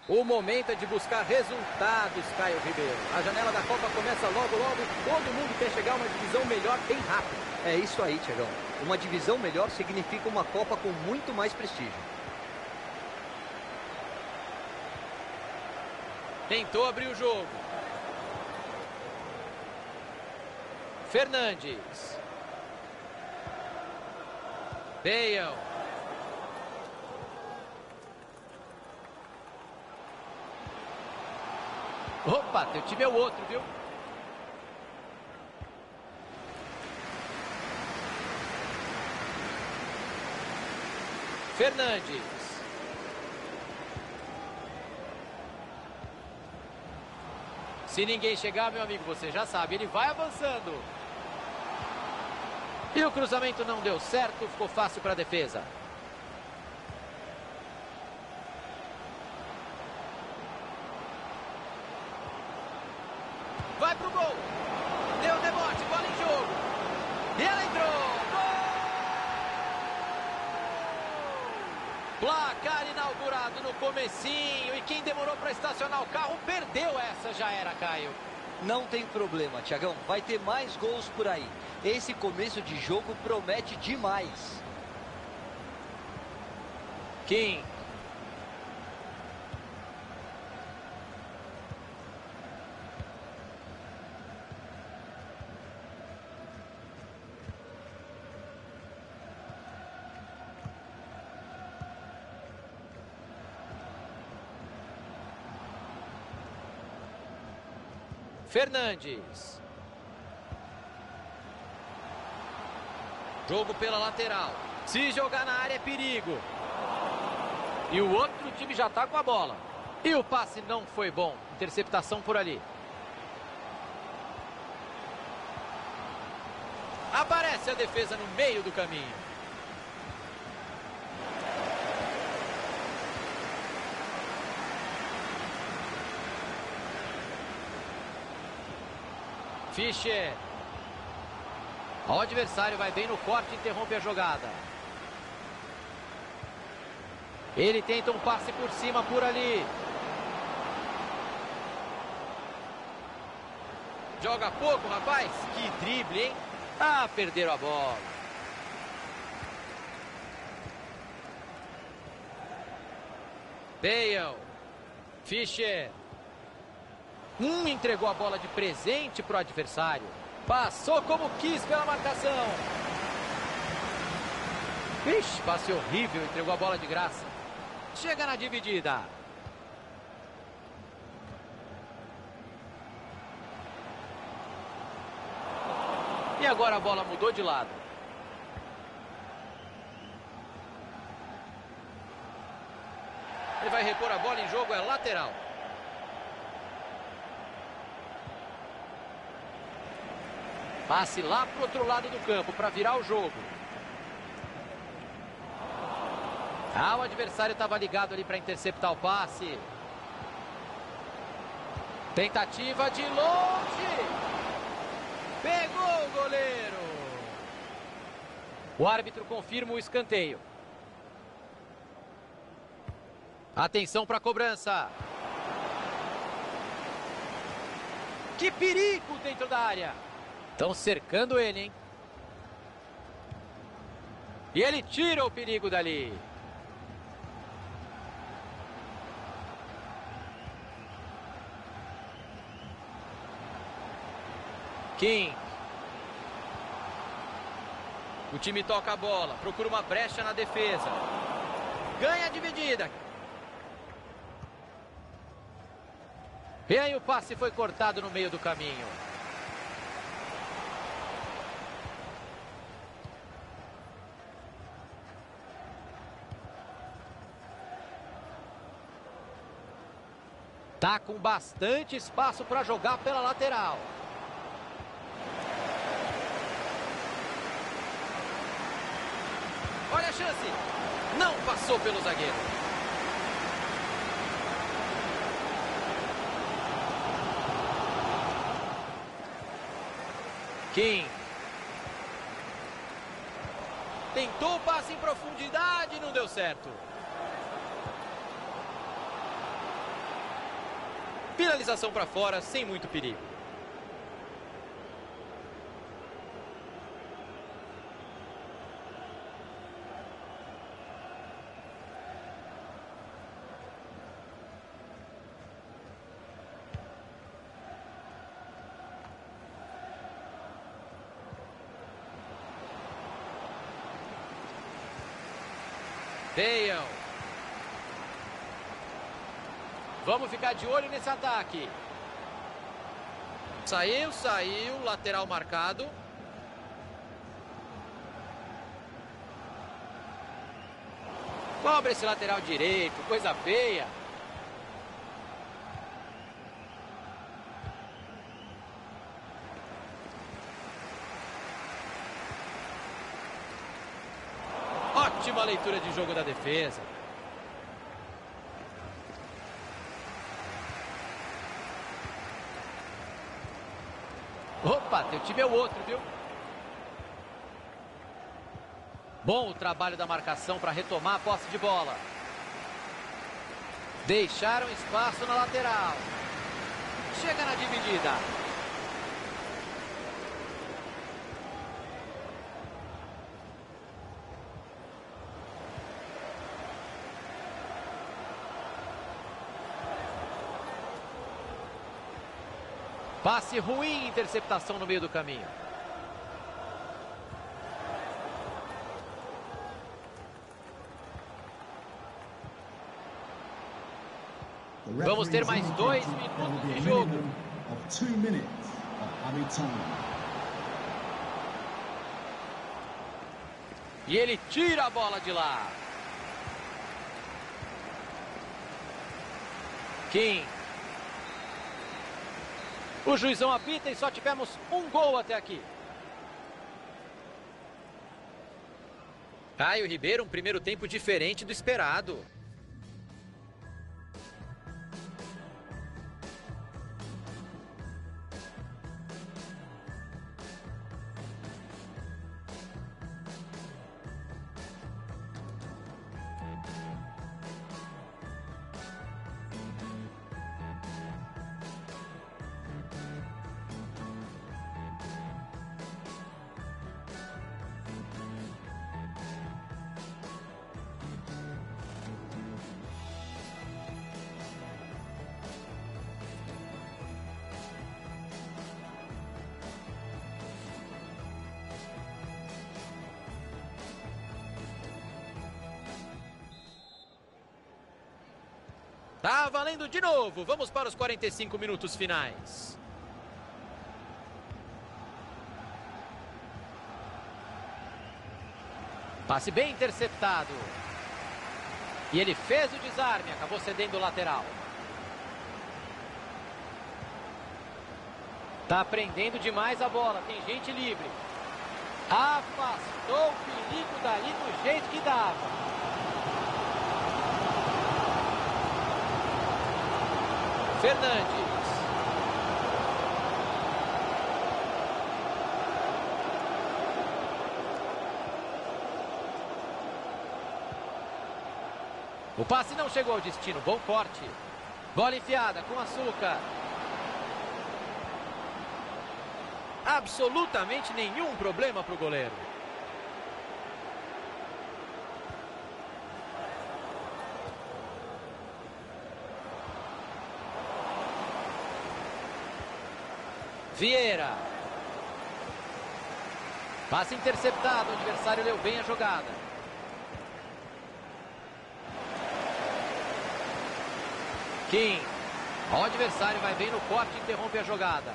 O momento é de buscar resultados, Caio Ribeiro. A janela da Copa começa logo, logo. Todo mundo quer chegar a uma divisão melhor bem rápido. É isso aí, Tiagão. Uma divisão melhor significa uma Copa com muito mais prestígio. Tentou abrir o jogo. Fernandes. Bale. Opa, teu time é o outro, viu? Fernandes. Se ninguém chegar, meu amigo, você já sabe, ele vai avançando. E o cruzamento não deu certo, ficou fácil para a defesa. Vai pro gol. Deu debote, bola em jogo. E ela entrou. Gol! Placar inaugurado no comecinho. E quem demorou para estacionar o carro perdeu essa, já era, Caio. Não tem problema, Tiagão. Vai ter mais gols por aí. Esse começo de jogo promete demais. Kim. Fernandes. Jogo pela lateral. Se jogar na área é perigo. E o outro time já está com a bola. E o passe não foi bom. Interceptação por ali. Aparece a defesa no meio do caminho. Fischer. O adversário vai bem no corte e interrompe a jogada. Ele tenta um passe por cima, por ali. Joga pouco, rapaz. Que drible, hein? Ah, perderam a bola. Bale. Fischer. Entregou a bola de presente para o adversário. Passou como quis pela marcação. Ixi, passe horrível, entregou a bola de graça. Chega na dividida. E agora a bola mudou de lado. Ele vai repor a bola em jogo, é lateral. Passe lá para o outro lado do campo para virar o jogo. O adversário estava ligado ali para interceptar o passe. Tentativa de longe. Pegou o goleiro. O árbitro confirma o escanteio. Atenção para a cobrança. Que perigo dentro da área. Estão cercando ele, hein? E ele tira o perigo dali. Kim. O time toca a bola, procura uma brecha na defesa. Ganha a dividida. E aí o passe foi cortado no meio do caminho. Tá com bastante espaço para jogar pela lateral. Olha a chance. Não passou pelo zagueiro. Kim. Tentou o passe em profundidade e não deu certo. Finalização para fora, sem muito perigo. Dale. Vamos ficar de olho nesse ataque. Saiu, lateral marcado. Cobre esse lateral direito, coisa feia. Ótima leitura de jogo da defesa. Opa, teu time é o outro, viu? Bom o trabalho da marcação para retomar a posse de bola. Deixaram espaço na lateral. Chega na dividida. Passe ruim, interceptação no meio do caminho. Vamos ter mais 2 minutos de jogo. E ele tira a bola de lá. King. O juizão apita e só tivemos um gol até aqui. Caio Ribeiro, um primeiro tempo diferente do esperado. Tá valendo de novo. Vamos para os 45 minutos finais. Passe bem interceptado. E ele fez o desarme, acabou cedendo o lateral. Tá prendendo demais a bola, tem gente livre. Afastou o perigo dali do jeito que dava. Fernandes. O passe não chegou ao destino, bom corte. Bola enfiada com açúcar. Absolutamente nenhum problema para o goleiro. Vieira. Passe interceptado, o adversário leu bem a jogada. Kim. O adversário vai bem no corte e interrompe a jogada.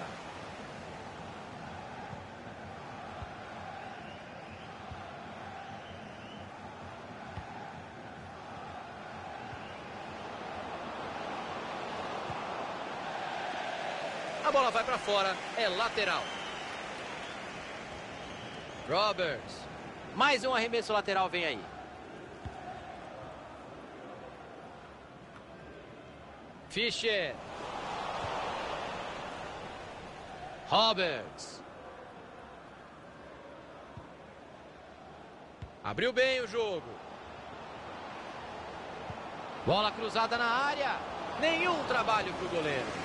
A bola vai para fora, é lateral. Roberts. Mais um arremesso lateral vem aí. Fischer. Roberts. Abriu bem o jogo. Bola cruzada na área. Nenhum trabalho para o goleiro.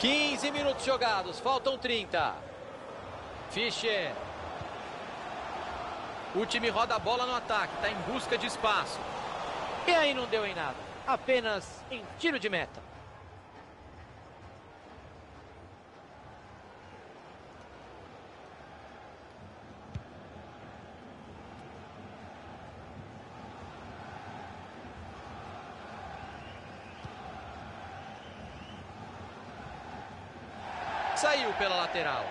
15 minutos jogados, faltam 30. Fischer. O time roda a bola no ataque, está em busca de espaço. E aí não deu em nada, apenas em tiro de meta. Saiu pela lateral.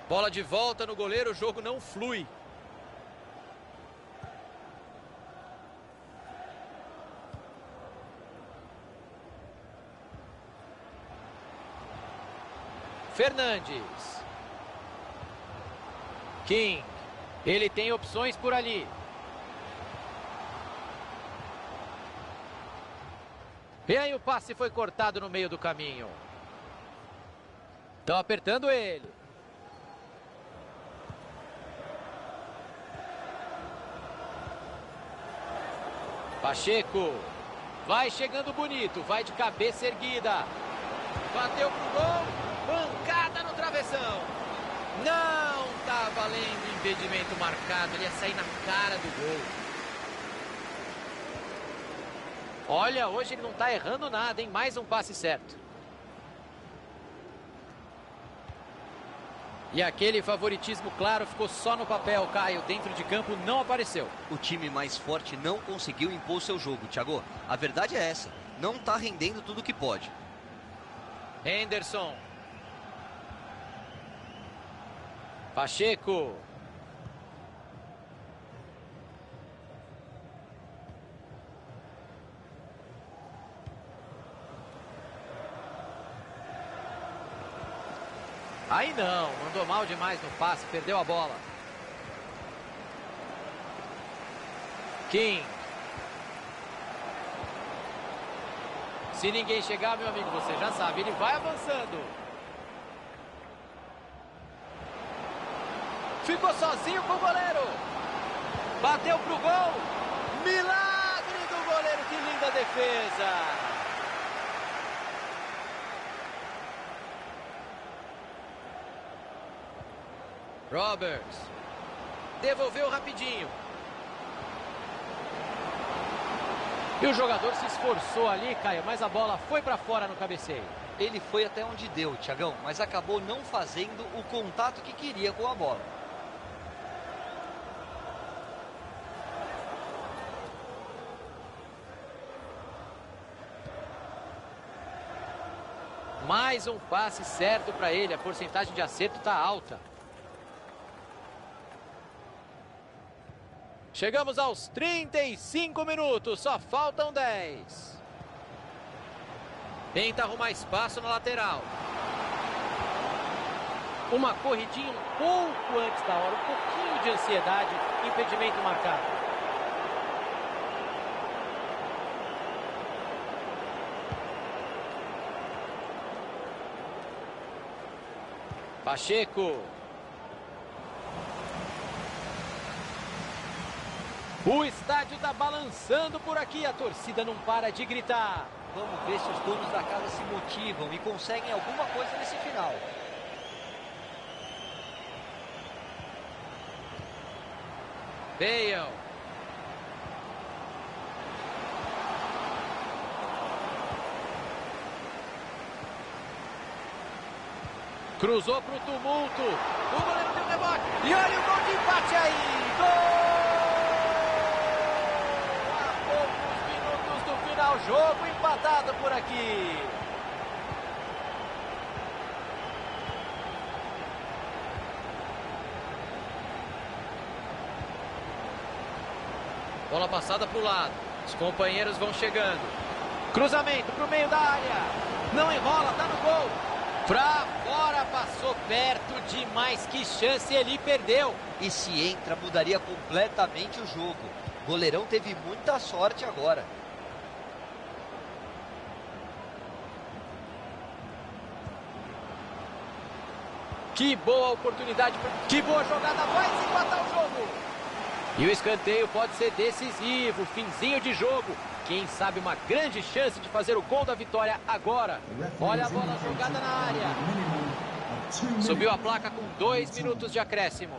Bola de volta no goleiro, o jogo não flui. Fernandes. King. Ele tem opções por ali. E aí o passe foi cortado no meio do caminho. Estão apertando ele. Pacheco. Vai chegando bonito. Vai de cabeça erguida. Bateu pro gol. Pancada no travessão. Não tá valendo impedimento marcado. Ele ia sair na cara do gol. Olha, hoje ele não tá errando nada, hein? Mais um passe certo. E aquele favoritismo claro ficou só no papel, Caio. Dentro de campo não apareceu. O time mais forte não conseguiu impor seu jogo, Thiago. A verdade é essa. Não tá rendendo tudo que pode. Henderson. Pacheco. Aí não, mandou mal demais no passe, perdeu a bola. King. Se ninguém chegar, meu amigo, você já sabe, ele vai avançando. Ficou sozinho com o goleiro. Bateu pro gol. Milagre do goleiro, que linda defesa. Roberts. Devolveu rapidinho. E o jogador se esforçou ali, Caio, mas a bola foi para fora no cabeceio. Ele foi até onde deu, Thiagão, mas acabou não fazendo o contato que queria com a bola. Mais um passe certo para ele, a porcentagem de acerto está alta. Chegamos aos 35 minutos, só faltam 10. Tenta arrumar espaço na lateral. Uma corridinha um pouco antes da hora, um pouquinho de ansiedade, impedimento marcado. Pacheco. O estádio está balançando por aqui, a torcida não para de gritar. Vamos ver se os donos da casa se motivam e conseguem alguma coisa nesse final. Bale. Cruzou para o tumulto. O goleiro deu rebote. E olha o gol de empate aí. Gol! Jogo empatado por aqui. Bola passada para o lado. Os companheiros vão chegando. Cruzamento para o meio da área. Não enrola, tá no gol. Pra fora, passou perto demais. Que chance ele perdeu. E se entra, mudaria completamente o jogo. O goleirão teve muita sorte agora. Que boa oportunidade, que boa jogada, vai se empatar o jogo. E o escanteio pode ser decisivo, finzinho de jogo. Quem sabe uma grande chance de fazer o gol da vitória agora. Olha a bola jogada na área. Subiu a placa com 2 minutos de acréscimo.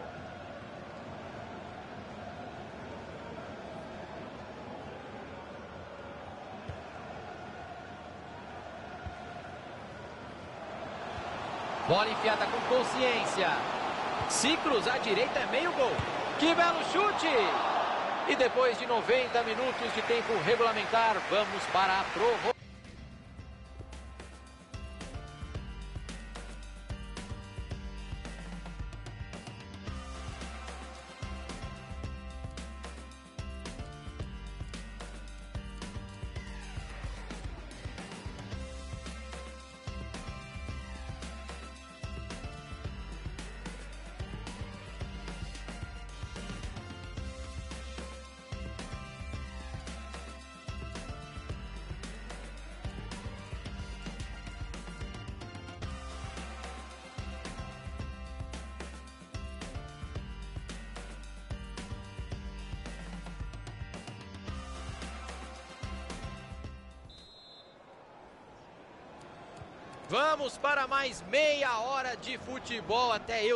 Bola enfiada com consciência. Se cruzar a direita é meio gol. Que belo chute! E depois de 90 minutos de tempo regulamentar, vamos para a prorrogação. Vamos para mais meia hora de futebol até eu.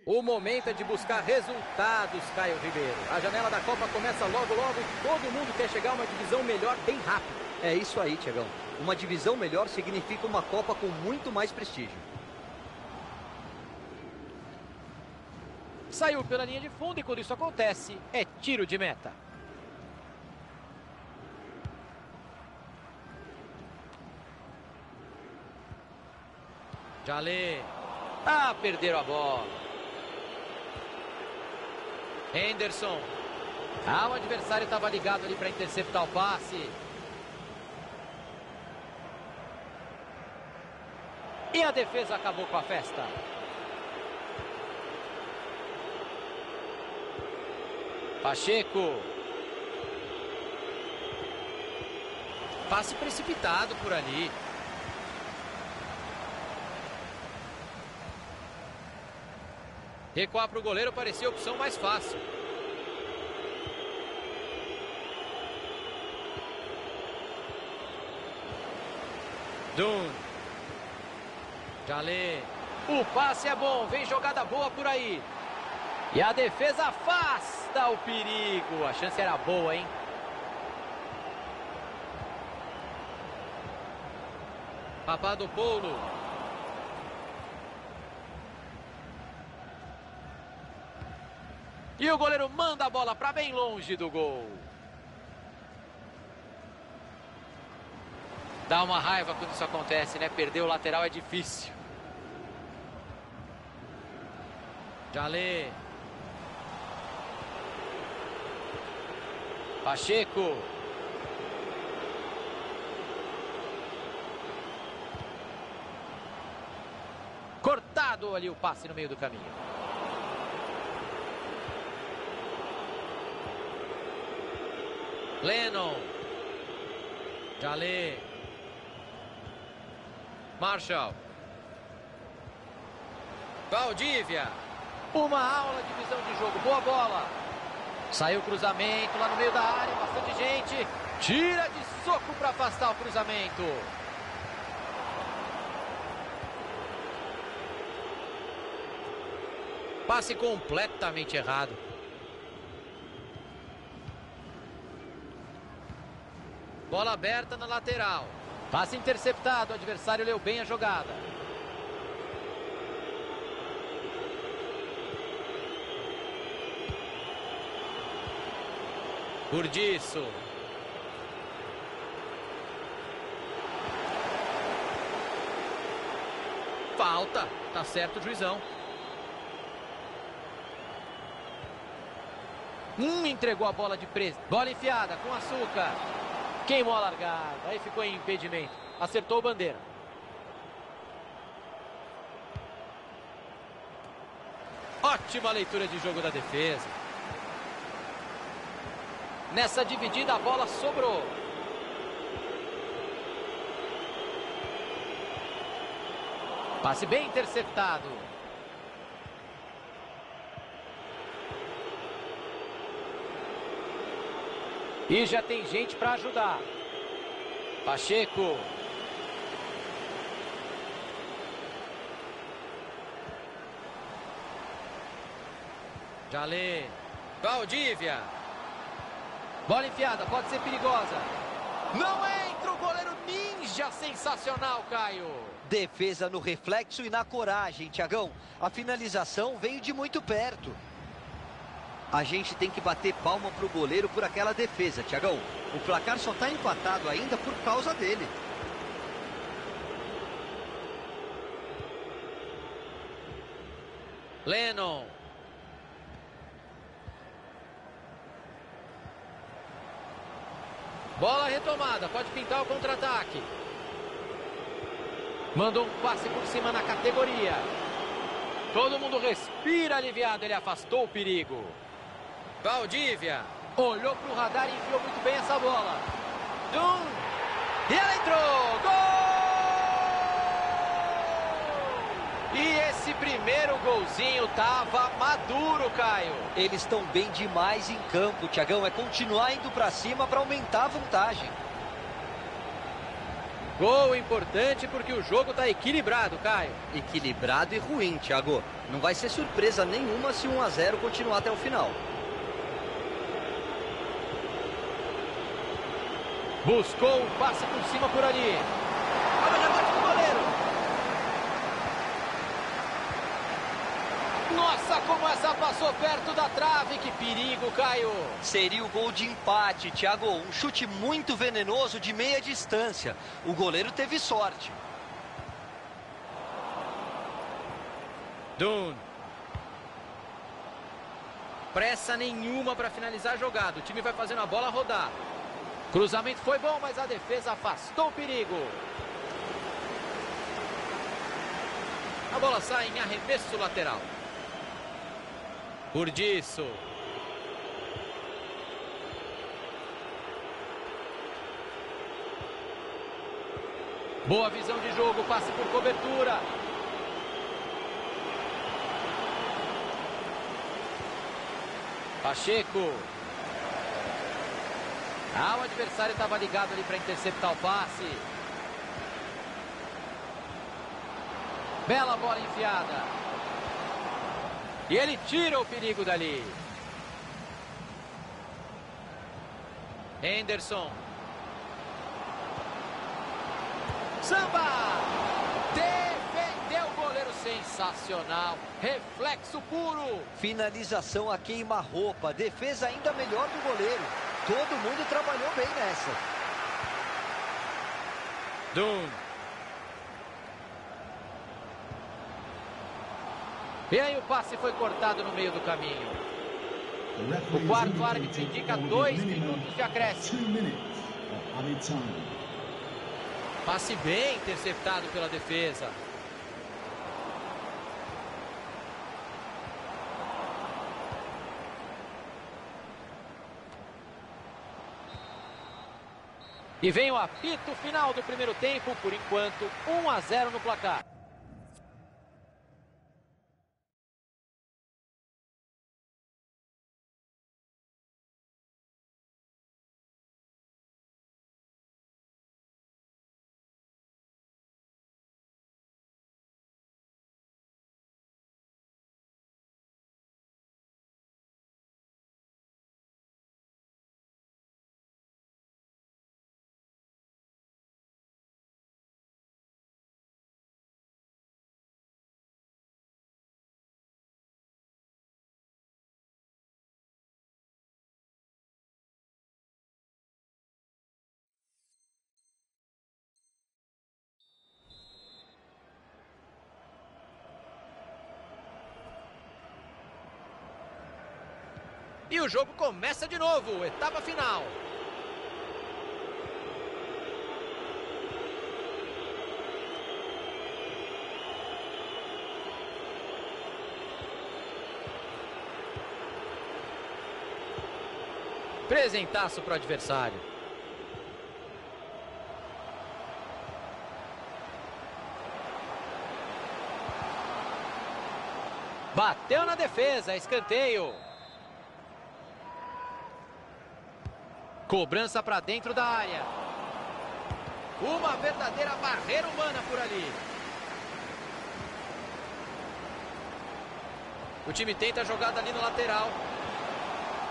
O momento é de buscar resultados, Caio Ribeiro. A janela da Copa começa logo, logo e todo mundo quer chegar a uma divisão melhor bem rápido. É isso aí, Tiagão. Uma divisão melhor significa uma Copa com muito mais prestígio. Saiu pela linha de fundo e quando isso acontece, é tiro de meta. Jalê. Ah, perderam a bola. Henderson. Ah, o adversário estava ligado ali para interceptar o passe. E a defesa acabou com a festa. Pacheco. Passe precipitado por ali. Recuar para o goleiro parecia a opção mais fácil. Dun. Jalê. O passe é bom, vem jogada boa por aí. E a defesa afasta o perigo. A chance era boa, hein? Papadopoulou. E o goleiro manda a bola para bem longe do gol. Dá uma raiva quando isso acontece, né? Perder o lateral é difícil. Jalê. Pacheco. Cortado ali o passe no meio do caminho. Lennon. Jalê. Marshall. Valdívia. Uma aula de visão de jogo. Boa bola. Saiu o cruzamento lá no meio da área. Bastante gente. Tira de soco para afastar o cruzamento. Passe completamente errado. Bola aberta na lateral. Passe interceptado. O adversário leu bem a jogada. Burdiço. Falta. Tá certo o juizão. Entregou a bola de preço. Bola enfiada com açúcar. Queimou a largada. Aí ficou em impedimento. Acertou o bandeira. Ótima leitura de jogo da defesa. Nessa dividida a bola sobrou. Passe bem interceptado. E já tem gente para ajudar. Pacheco. Jalê. Valdívia. Bola enfiada, pode ser perigosa. Não entra o goleiro ninja, sensacional, Caio. Defesa no reflexo e na coragem, Tiagão. A finalização veio de muito perto. A gente tem que bater palma pro goleiro por aquela defesa, Tiagão. O placar só tá empatado ainda por causa dele. Lennon. Bola retomada, pode pintar o contra-ataque. Mandou um passe por cima na categoria. Todo mundo respira aliviado, ele afastou o perigo. Valdívia. Olhou para o radar e enfiou muito bem essa bola. E ela entrou! Gol! E esse primeiro golzinho tava maduro, Caio. Eles estão bem demais em campo, Tiagão. É continuar indo para cima para aumentar a vantagem. Gol importante porque o jogo está equilibrado, Caio. Equilibrado e ruim, Thiago. Não vai ser surpresa nenhuma se 1 a 0 continuar até o final. Buscou um passe por cima por ali. Olha o rebote do goleiro. Nossa, como essa passou perto da trave. Que perigo, Caio. Seria o gol de empate, Thiago. Um chute muito venenoso de meia distância. O goleiro teve sorte. Dunn. Pressa nenhuma para finalizar a jogada. O time vai fazendo a bola rodar. Cruzamento foi bom, mas a defesa afastou o perigo. A bola sai em arremesso lateral. Por disso. Boa visão de jogo, passe por cobertura. Pacheco. O adversário estava ligado ali para interceptar o passe. Bela bola enfiada. E ele tira o perigo dali. Henderson. Samba! Defendeu o goleiro, sensacional. Reflexo puro. Finalização a queima-roupa. Defesa ainda melhor do goleiro. Todo mundo trabalhou bem nessa. Dunn. E aí o passe foi cortado no meio do caminho. O quarto árbitro indica 2 minutos de acréscimo. Passe bem interceptado pela defesa. E vem o apito final do primeiro tempo, por enquanto 1 a 0 no placar. E o jogo começa de novo, etapa final. Presentaço para o adversário. Bateu na defesa, escanteio. Cobrança para dentro da área. Uma verdadeira barreira humana por ali. O time tenta a jogada ali no lateral.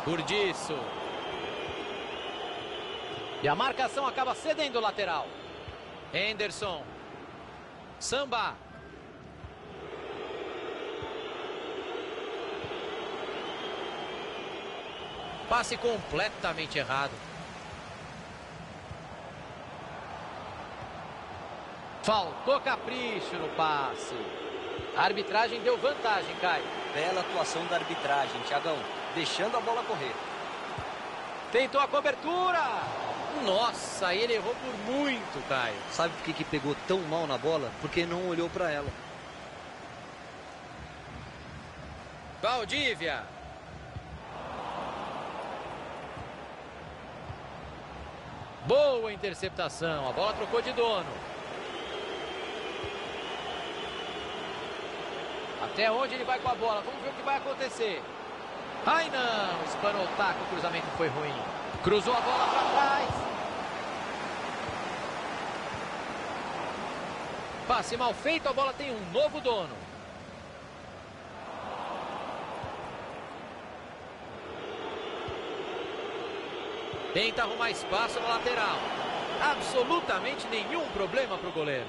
Por disso. E a marcação acaba cedendo o lateral. Henderson. Samba. Passe completamente errado. Faltou capricho no passe. A arbitragem deu vantagem, Caio. Bela atuação da arbitragem, Thiagão. Deixando a bola correr. Tentou a cobertura. Nossa, ele errou por muito, Caio. Sabe por que pegou tão mal na bola? Porque não olhou para ela. Valdívia. Boa interceptação. A bola trocou de dono. Até onde ele vai com a bola? Vamos ver o que vai acontecer. Ai não, espanou o taco, o cruzamento foi ruim. Cruzou a bola para trás. Passe mal feito, a bola tem um novo dono. Tenta arrumar espaço na lateral. Absolutamente nenhum problema para o goleiro.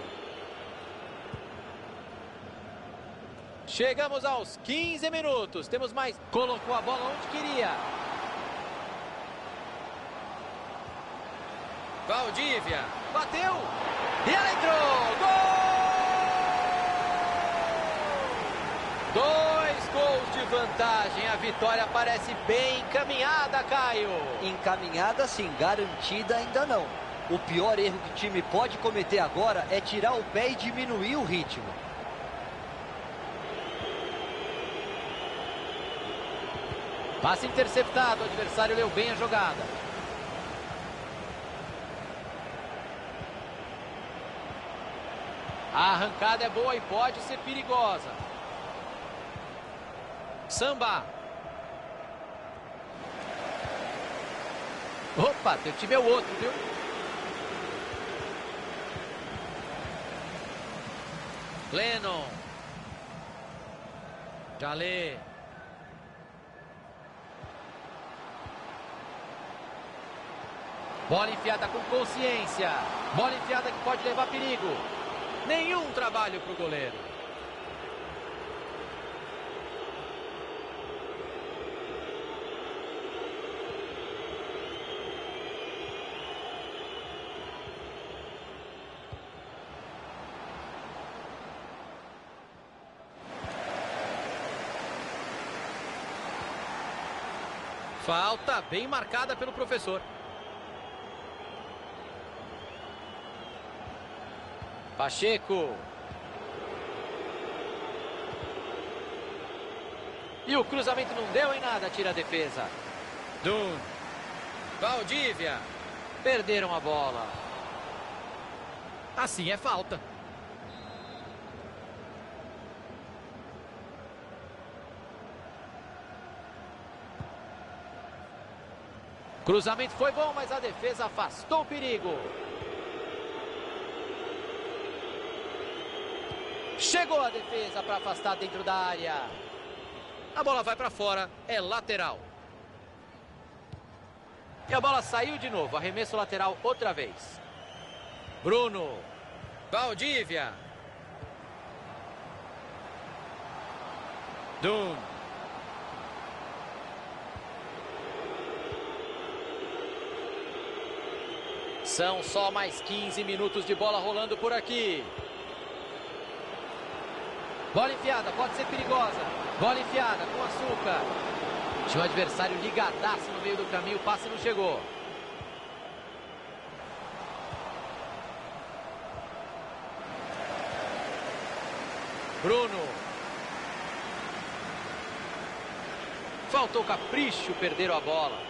Chegamos aos 15 minutos. Temos mais. Colocou a bola onde queria. Valdívia. Bateu. E ela entrou. Gol! 2 gols de vantagem. A vitória parece bem encaminhada, Caio. Encaminhada sim, garantida ainda não. O pior erro que o time pode cometer agora é tirar o pé e diminuir o ritmo. Passe interceptado, o adversário leu bem a jogada. A arrancada é boa e pode ser perigosa. Samba. Opa, teu time é o outro, viu? Lennon. Jalé. Bola enfiada com consciência. Bola enfiada que pode levar perigo. Nenhum trabalho para o goleiro. Falta bem marcada pelo professor. Pacheco. E o cruzamento não deu em nada, tira a defesa. Dun. Valdívia. Perderam a bola. Assim é falta. Cruzamento foi bom, mas a defesa afastou o perigo. Chegou a defesa para afastar dentro da área. A bola vai para fora, é lateral. E a bola saiu de novo, arremesso lateral outra vez. Bruno. Valdívia. Dun. São só mais 15 minutos de bola rolando por aqui. Bola enfiada, pode ser perigosa. Bola enfiada com açúcar. Tinha o adversário ligadaço no meio do caminho, o passe não chegou. Bruno. Faltou capricho, perderam a bola.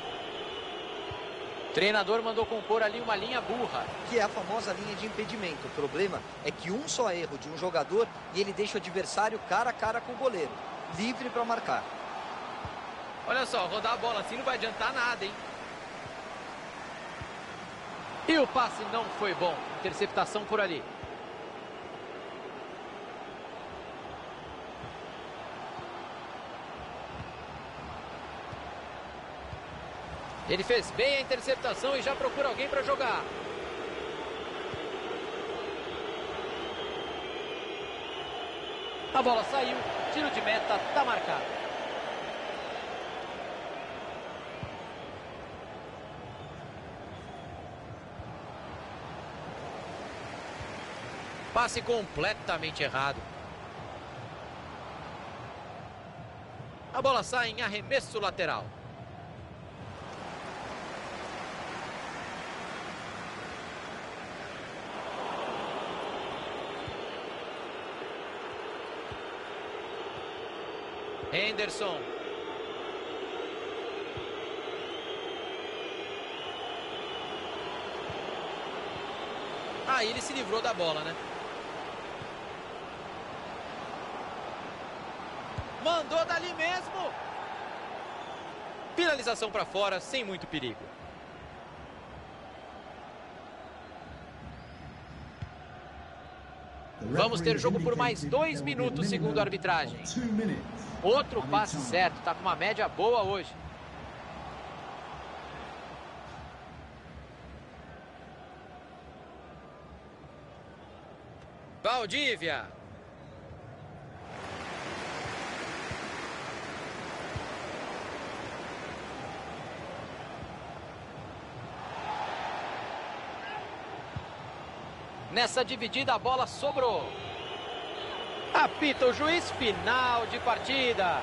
O treinador mandou compor ali uma linha burra. Que é a famosa linha de impedimento. O problema é que um só erro de um jogador e ele deixa o adversário cara a cara com o goleiro. Livre para marcar. Olha só, rodar a bola assim não vai adiantar nada, hein? E o passe não foi bom. Interceptação por ali. Ele fez bem a interceptação e já procura alguém para jogar. A bola saiu, tiro de meta, tá marcado. Passe completamente errado. A bola sai em arremesso lateral. Henderson. Aí ele se livrou da bola, né? Mandou dali mesmo. Finalização para fora, sem muito perigo. Vamos ter jogo por mais 2 minutos, segundo a arbitragem. Outro passe certo, tá com uma média boa hoje. Valdívia. Nessa dividida a bola sobrou. Apita o juiz, final de partida.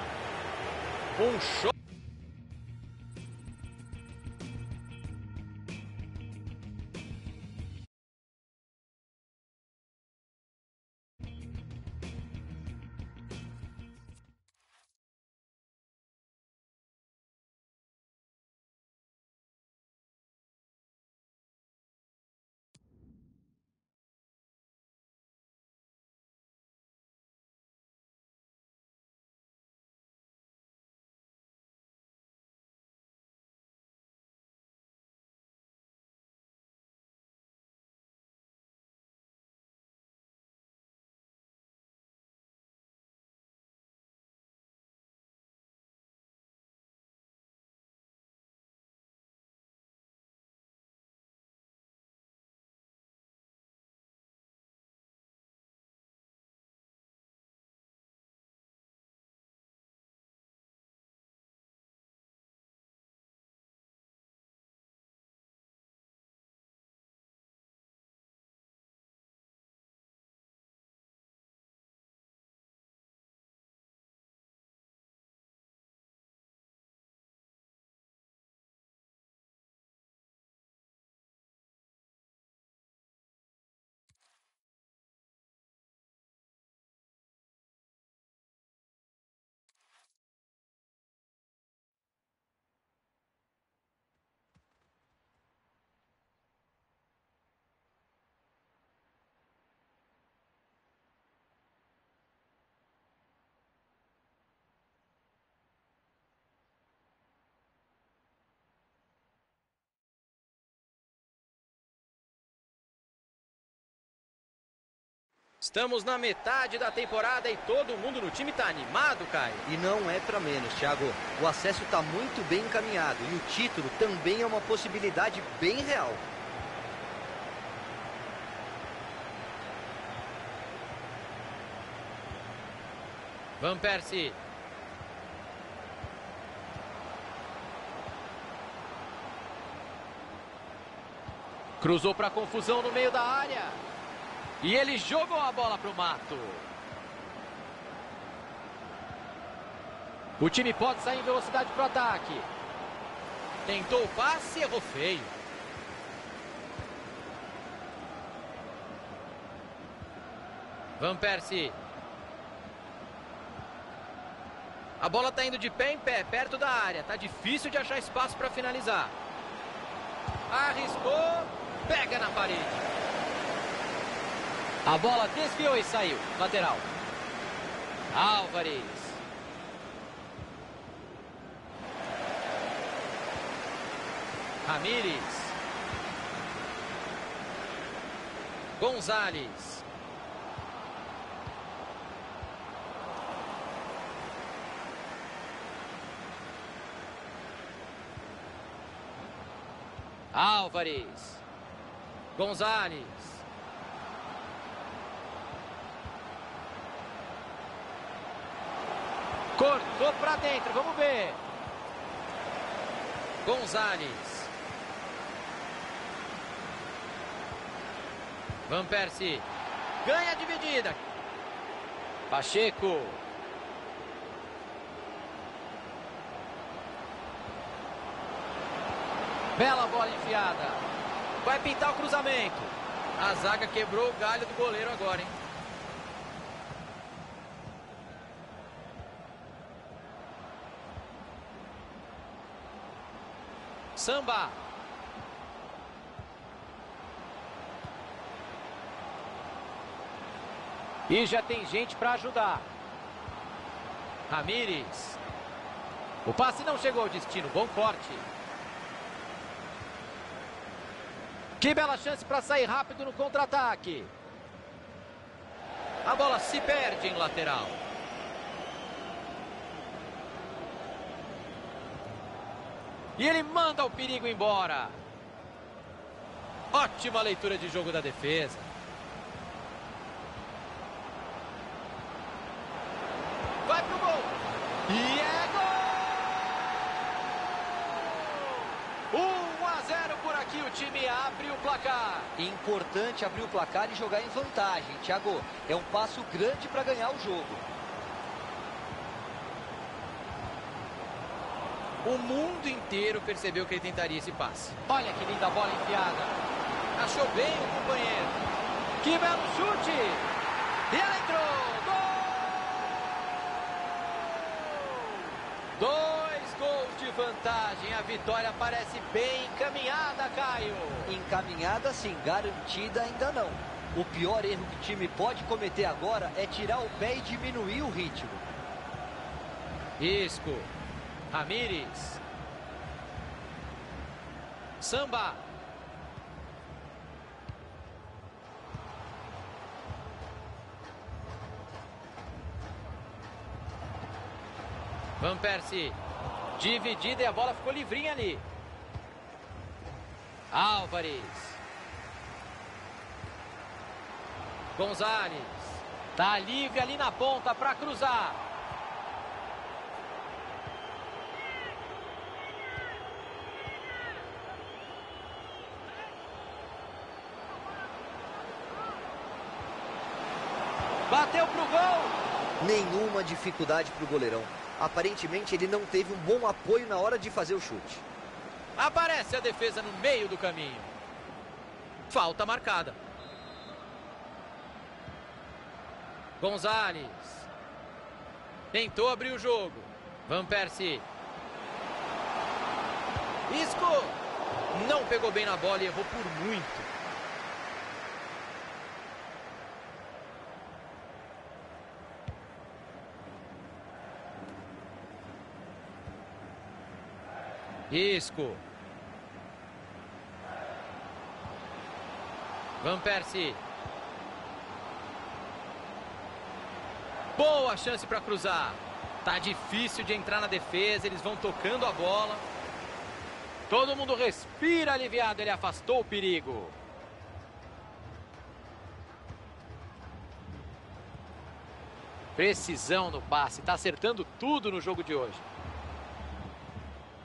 Um show. Estamos na metade da temporada e todo mundo no time tá animado, Caio. E não é para menos, Thiago. O acesso está muito bem encaminhado e o título também é uma possibilidade bem real. Van Persie. Cruzou para confusão no meio da área. E ele jogou a bola para o mato. O time pode sair em velocidade para o ataque. Tentou o passe e errou feio. Van Persie. A bola está indo de pé em pé, perto da área. Está difícil de achar espaço para finalizar. Arriscou, pega na parede. A bola desviou e saiu. Lateral. Álvares. Ramírez. Gonzalez. Álvares. Gonzalez. Cortou para dentro, vamos ver. Gonzalez. Van Persie. Ganha a dividida. Pacheco. Bela bola enfiada. Vai pintar o cruzamento. A zaga quebrou o galho do goleiro agora, hein? Samba. E já tem gente para ajudar. Ramírez. O passe não chegou ao destino. Bom corte. Que bela chance para sair rápido no contra-ataque. A bola se perde em lateral. E ele manda o perigo embora. Ótima leitura de jogo da defesa. Vai pro gol. E é gol! 1-0 por aqui, o time abre o placar. Importante abrir o placar e jogar em vantagem, Thiago. É um passo grande para ganhar o jogo. O mundo inteiro percebeu que ele tentaria esse passe. Olha que linda bola enfiada. Achou bem o companheiro. Que belo chute! E ela entrou! Gol! 2 gols de vantagem. A vitória parece bem encaminhada, Caio. Encaminhada sim, garantida ainda não. O pior erro que o time pode cometer agora é tirar o pé e diminuir o ritmo. Isco. Ramírez. Samba. Van Persie. Dividida e a bola ficou livrinha ali. Álvares. Gonzalez. Tá livre ali na ponta para cruzar. Bateu pro gol. Nenhuma dificuldade pro goleirão. Aparentemente ele não teve um bom apoio na hora de fazer o chute. Aparece a defesa no meio do caminho. Falta marcada. Gonzalez. Tentou abrir o jogo. Van Persie. Isco. Não pegou bem na bola e errou por muito. Isco. Van Persie. Boa chance para cruzar. Tá difícil de entrar na defesa, eles vão tocando a bola. Todo mundo respira aliviado, ele afastou o perigo. Precisão no passe, tá acertando tudo no jogo de hoje.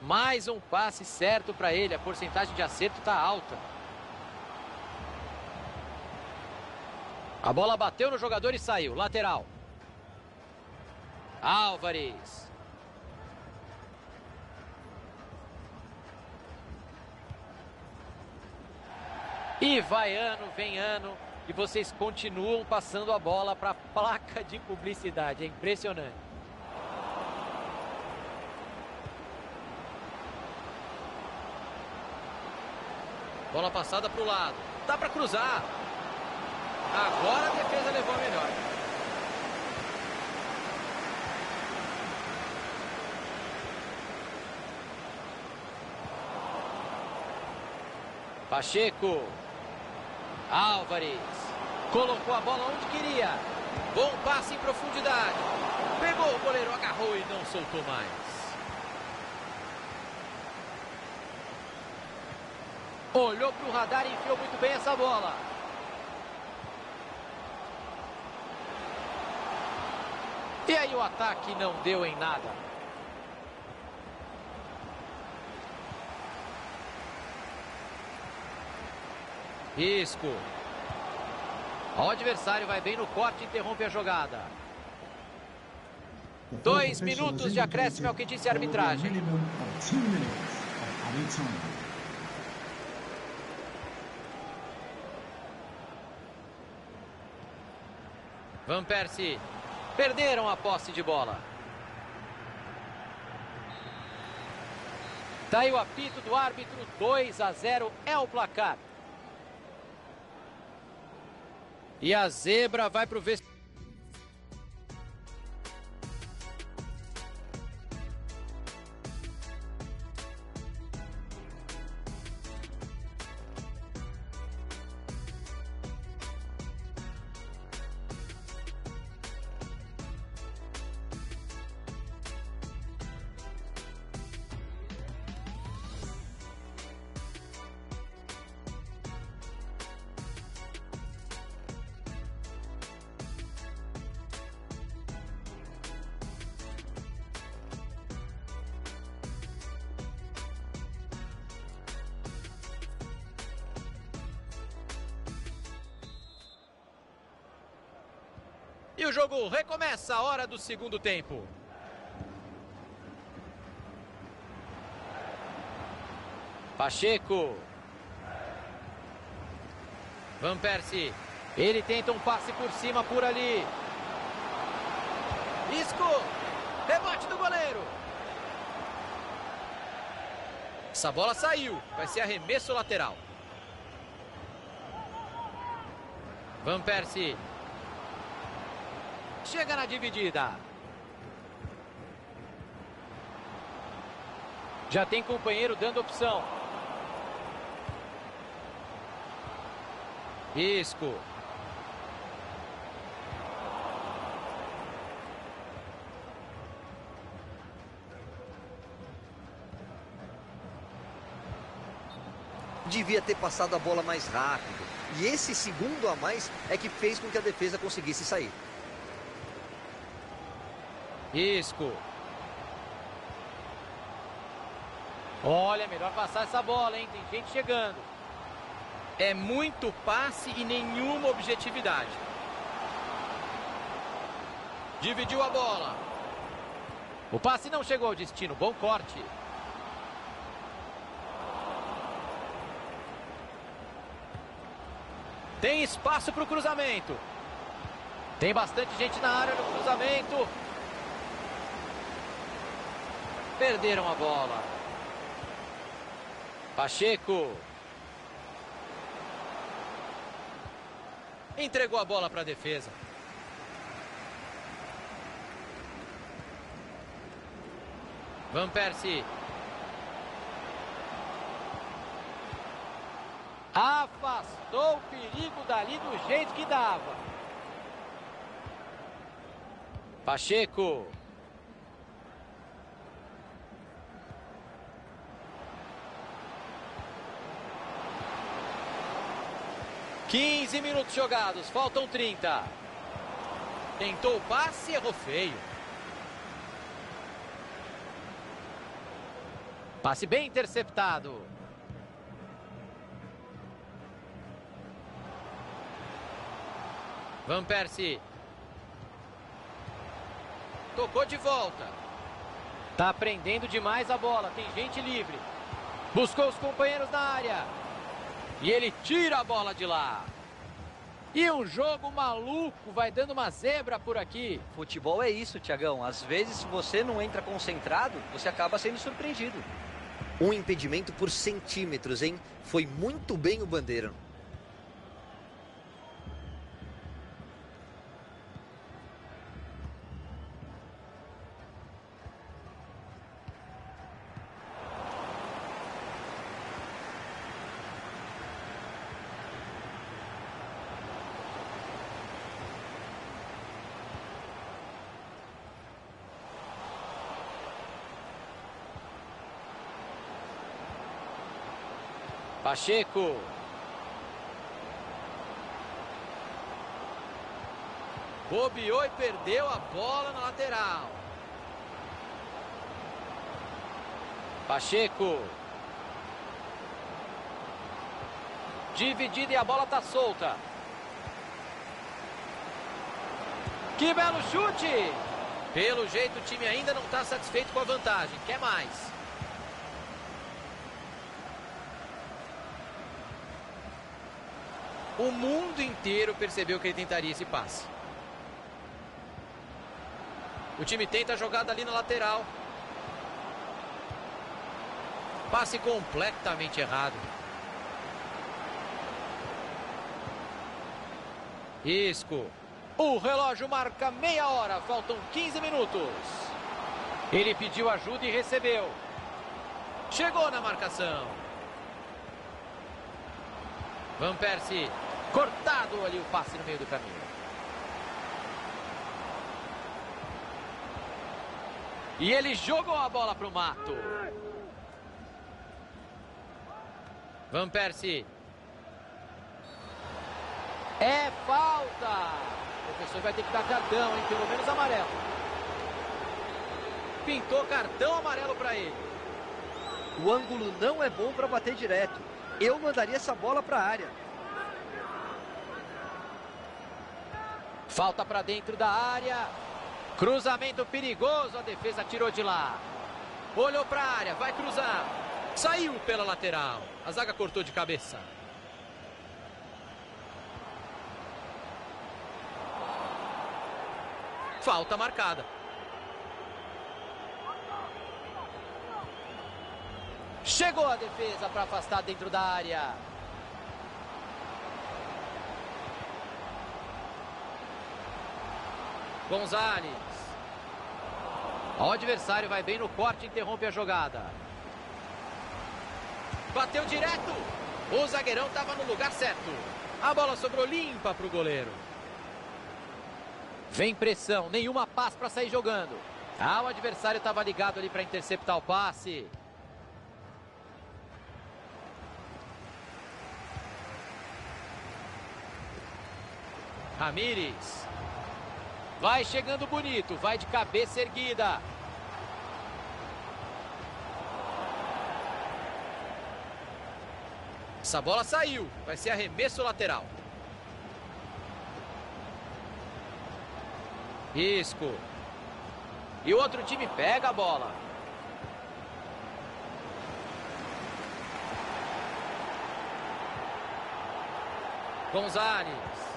Mais um passe certo para ele, a porcentagem de acerto está alta. A bola bateu no jogador e saiu, lateral. Álvares. E vai ano, vem ano, e vocês continuam passando a bola para a placa de publicidade, é impressionante. Bola passada para o lado. Dá para cruzar. Agora a defesa levou a melhor. Pacheco. Álvares. Colocou a bola onde queria. Bom passe em profundidade. Pegou o goleiro, agarrou e não soltou mais. Olhou para o radar e enfiou muito bem essa bola. E aí o ataque não deu em nada. Isco. O adversário vai bem no corte e interrompe a jogada. 2 minutos de acréscimo é o que disse a arbitragem. Van Persie. Perderam a posse de bola. Tá aí o apito do árbitro. 2-0 é o placar. E a zebra vai pro vestiário. E o jogo recomeça a hora do segundo tempo. Pacheco. Van Persie. Ele tenta um passe por cima, por ali. Isco. Rebote do goleiro. Essa bola saiu. Vai ser arremesso lateral. Van Persie. Chega na dividida. Já tem companheiro dando opção. Isco. Devia ter passado a bola mais rápido. E esse segundo a mais é que fez com que a defesa conseguisse sair. Isco. Olha, melhor passar essa bola, hein? Tem gente chegando. É muito passe e nenhuma objetividade. Dividiu a bola. O passe não chegou ao destino. Bom corte. Tem espaço para o cruzamento. Tem bastante gente na área no cruzamento. Perderam a bola. Pacheco. Entregou a bola para a defesa. Van Persie. Afastou o perigo dali do jeito que dava. Pacheco. (15 minutos jogados, faltam 30. Tentou o passe e errou feio. Passe bem interceptado. Van Persie. Tocou de volta. Tá prendendo demais a bola, tem gente livre. Buscou os companheiros na área. E ele tira a bola de lá. E um jogo maluco, vai dando uma zebra por aqui. Futebol é isso, Thiagão. Às vezes, se você não entra concentrado, você acaba sendo surpreendido. Um impedimento por centímetros, hein? Foi muito bem o Bandeira. Pacheco. Bobeou e perdeu a bola na lateral. Pacheco. Dividida e a bola está solta. Que belo chute! Pelo jeito o time ainda não está satisfeito com a vantagem. Quer mais. O mundo inteiro percebeu que ele tentaria esse passe. O time tenta a jogada ali na lateral. Passe completamente errado. Isco. O relógio marca meia hora, faltam 15 minutos. Ele pediu ajuda e recebeu. Chegou na marcação. Van Persie. Cortado ali o passe no meio do caminho. E ele jogou a bola para o mato. Van Persie. É falta. O professor vai ter que dar cartão, hein? Pelo menos amarelo. Pintou cartão amarelo para ele. O ângulo não é bom para bater direto. Eu mandaria essa bola para a área. Falta para dentro da área. Cruzamento perigoso, a defesa tirou de lá. Olhou para a área, vai cruzar. Saiu pela lateral. A zaga cortou de cabeça. Falta marcada. Chegou a defesa para afastar dentro da área. Gonzalez. O adversário vai bem no corte e interrompe a jogada. Bateu direto. O zagueirão estava no lugar certo. A bola sobrou limpa para o goleiro. Vem pressão, nenhuma paz para sair jogando. O adversário estava ligado ali para interceptar o passe. Ramírez. Vai chegando bonito, vai de cabeça erguida. Essa bola saiu, vai ser arremesso lateral. Isco. E o outro time pega a bola. Gonzalez.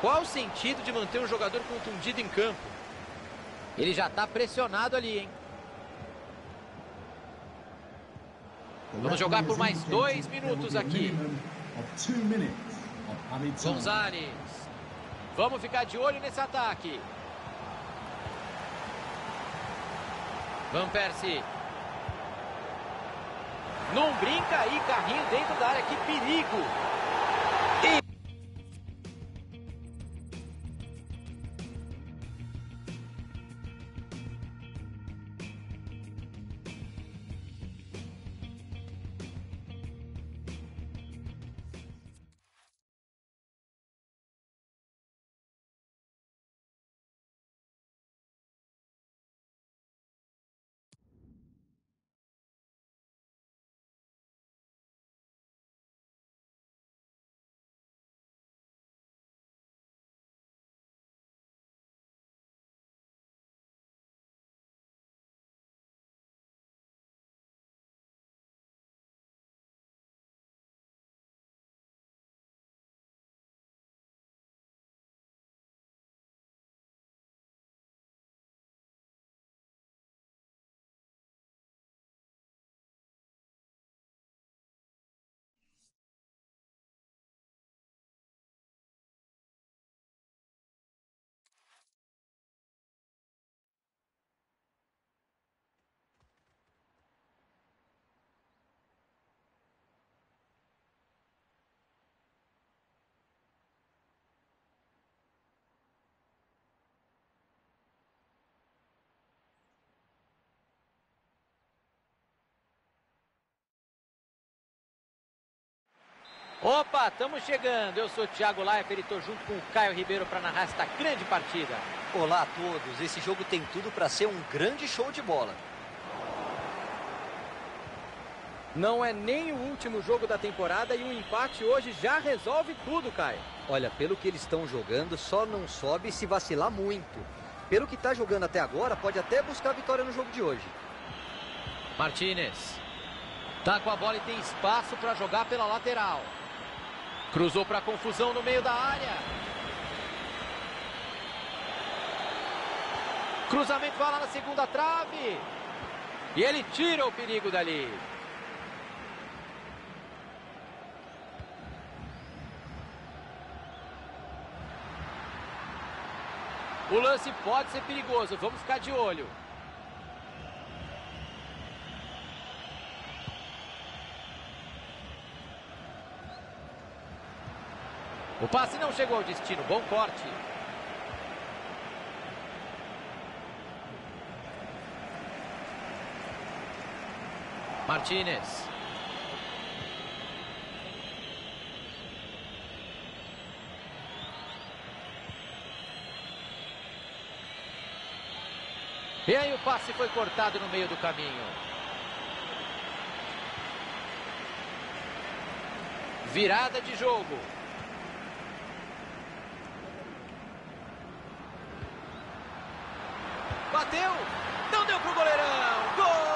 Qual o sentido de manter um jogador contundido em campo? Ele já está pressionado ali, hein? Vamos jogar por mais 2 minutos aqui. Gonzalez. Vamos ficar de olho nesse ataque. Van Persie. Não brinca aí, carrinho dentro da área, que perigo. Opa, estamos chegando. Eu sou o Thiago Leifert e estou junto com o Caio Ribeiro para narrar esta grande partida. Olá a todos, esse jogo tem tudo para ser um grande show de bola. Não é nem o último jogo da temporada e o empate hoje já resolve tudo, Caio. Olha, pelo que eles estão jogando, só não sobe se vacilar muito. Pelo que está jogando até agora, pode até buscar a vitória no jogo de hoje. Martínez. Tá com a bola e tem espaço para jogar pela lateral. Cruzou para confusão no meio da área. Cruzamento vai lá na segunda trave. E ele tira o perigo dali. O lance pode ser perigoso, vamos ficar de olho. O passe não chegou ao destino, bom corte. Martínez. E aí o passe foi cortado no meio do caminho. Virada de jogo. Bateu. Não deu pro goleirão. Gol!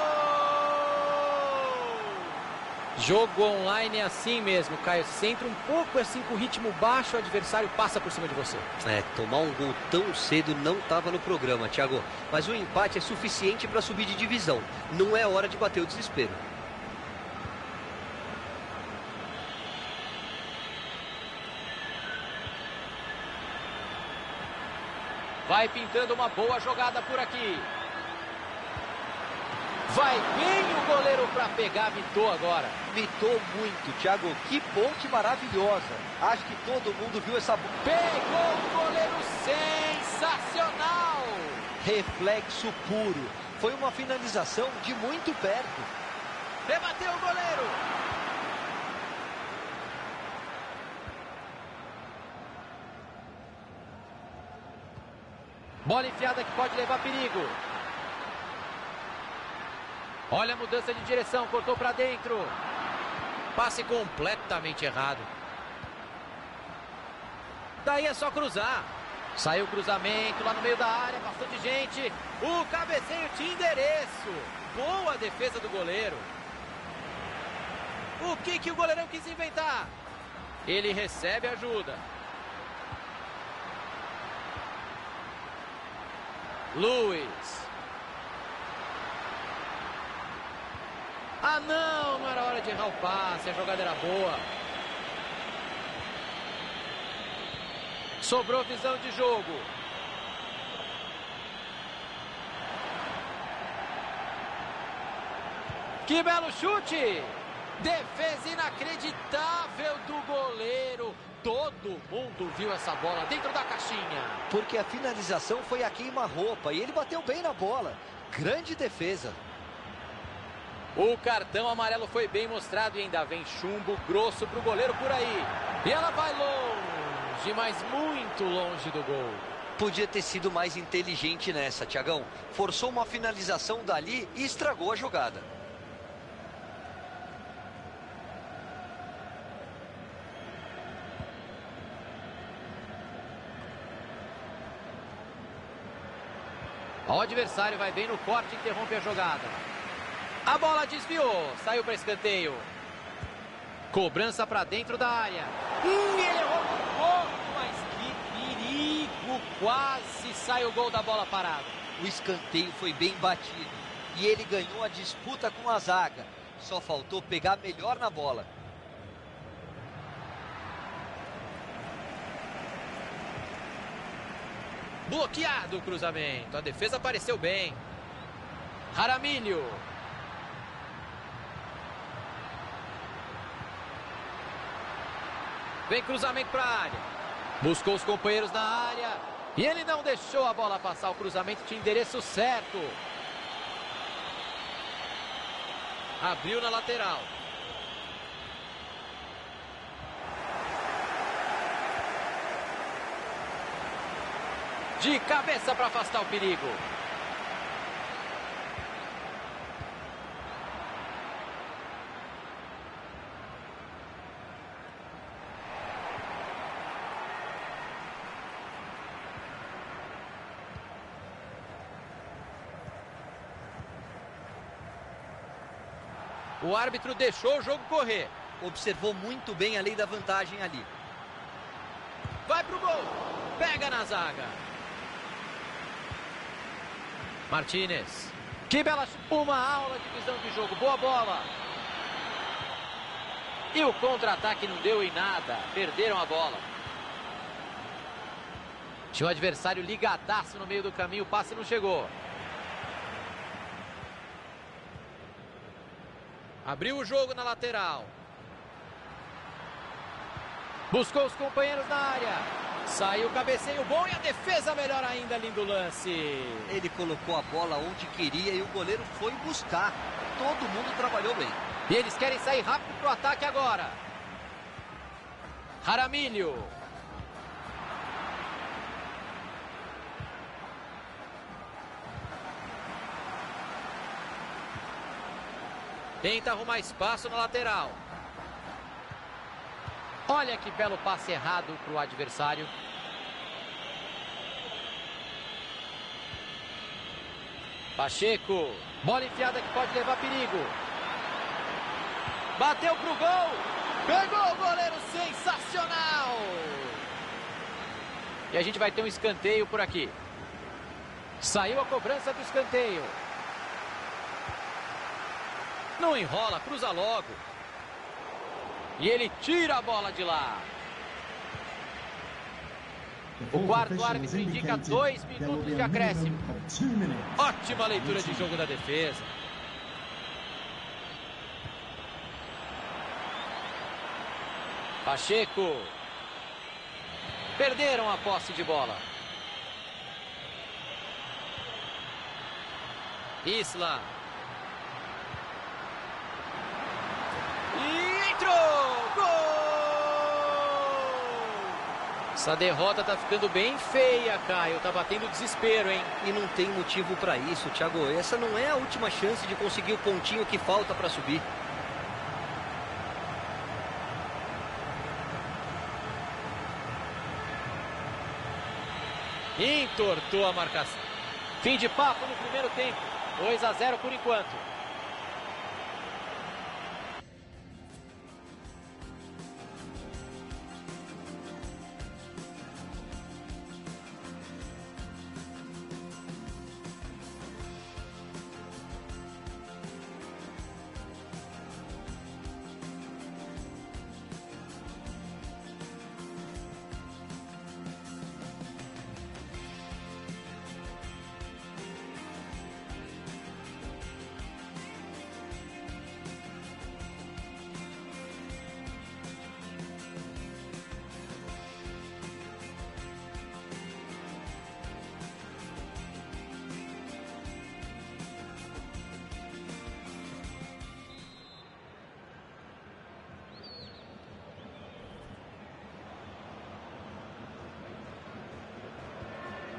Jogo online é assim mesmo, Caio. Se entra um pouco assim com ritmo baixo, o adversário passa por cima de você. Tomar um gol tão cedo não estava no programa, Thiago. Mas o empate é suficiente para subir de divisão. Não é hora de bater o desespero. Vai pintando uma boa jogada por aqui. Vai bem o goleiro para pegar, mitou agora. Mitou muito, Thiago. Que ponte maravilhosa. Acho que todo mundo viu essa... Pegou o goleiro, sensacional. Reflexo puro. Foi uma finalização de muito perto. Rebateu o goleiro. Bola enfiada que pode levar perigo. Olha a mudança de direção, cortou para dentro. Passe completamente errado. Daí é só cruzar. Saiu o cruzamento lá no meio da área, bastante gente. O cabeceio tinha endereço. Boa defesa do goleiro. O que o goleirão quis inventar? Ele recebe ajuda. Luiz. Ah, não era hora de errar o passe, a jogada era boa. Sobrou visão de jogo. Que belo chute! Defesa inacreditável do goleiro. Todo mundo viu essa bola dentro da caixinha. Porque a finalização foi a queima-roupa e ele bateu bem na bola. Grande defesa. O cartão amarelo foi bem mostrado e ainda vem chumbo grosso pro goleiro por aí. E ela vai longe, mas muito longe do gol. Podia ter sido mais inteligente nessa, Thiagão. Forçou uma finalização dali e estragou a jogada. O adversário vai bem no corte e interrompe a jogada. A bola desviou, saiu para escanteio. Cobrança para dentro da área. Ele errou um pouco, mas que perigo. Quase sai o gol da bola parada. O escanteio foi bem batido e ele ganhou a disputa com a zaga. Só faltou pegar melhor na bola. Bloqueado o cruzamento. A defesa apareceu bem. Jaramillo. Vem cruzamento para a área. Buscou os companheiros na área. E ele não deixou a bola passar. O cruzamento tinha endereço certo. Abriu na lateral. De cabeça para afastar o perigo. O árbitro deixou o jogo correr. Observou muito bem a lei da vantagem ali. Vai pro gol. Pega na zaga. Martínez. Que bela... Uma aula de visão de jogo. Boa bola. E o contra-ataque não deu em nada. Perderam a bola. Tinha o adversário ligadaço no meio do caminho. O passe não chegou. Abriu o jogo na lateral. Buscou os companheiros na área. Saiu o cabeceio bom e a defesa melhor ainda, lindo lance. Ele colocou a bola onde queria e o goleiro foi buscar. Todo mundo trabalhou bem. E eles querem sair rápido pro ataque agora. Jaramillo. Tenta arrumar espaço na lateral. Olha que belo passe errado para o adversário. Pacheco. Bola enfiada que pode levar perigo. Bateu pro gol. Pegou o goleiro, sensacional. E a gente vai ter um escanteio por aqui. Saiu a cobrança do escanteio. Não enrola, cruza logo. E ele tira a bola de lá. O quarto árbitro indica 2 minutos de acréscimo. Ótima leitura de jogo da defesa. Pacheco. Perderam a posse de bola. Isla. E entrou! Gol! Essa derrota tá ficando bem feia, Caio. Tá batendo desespero, hein? E não tem motivo para isso, Thiago. Essa não é a última chance de conseguir o pontinho que falta para subir. Entortou a marcação. Fim de papo no primeiro tempo. 2-0 por enquanto.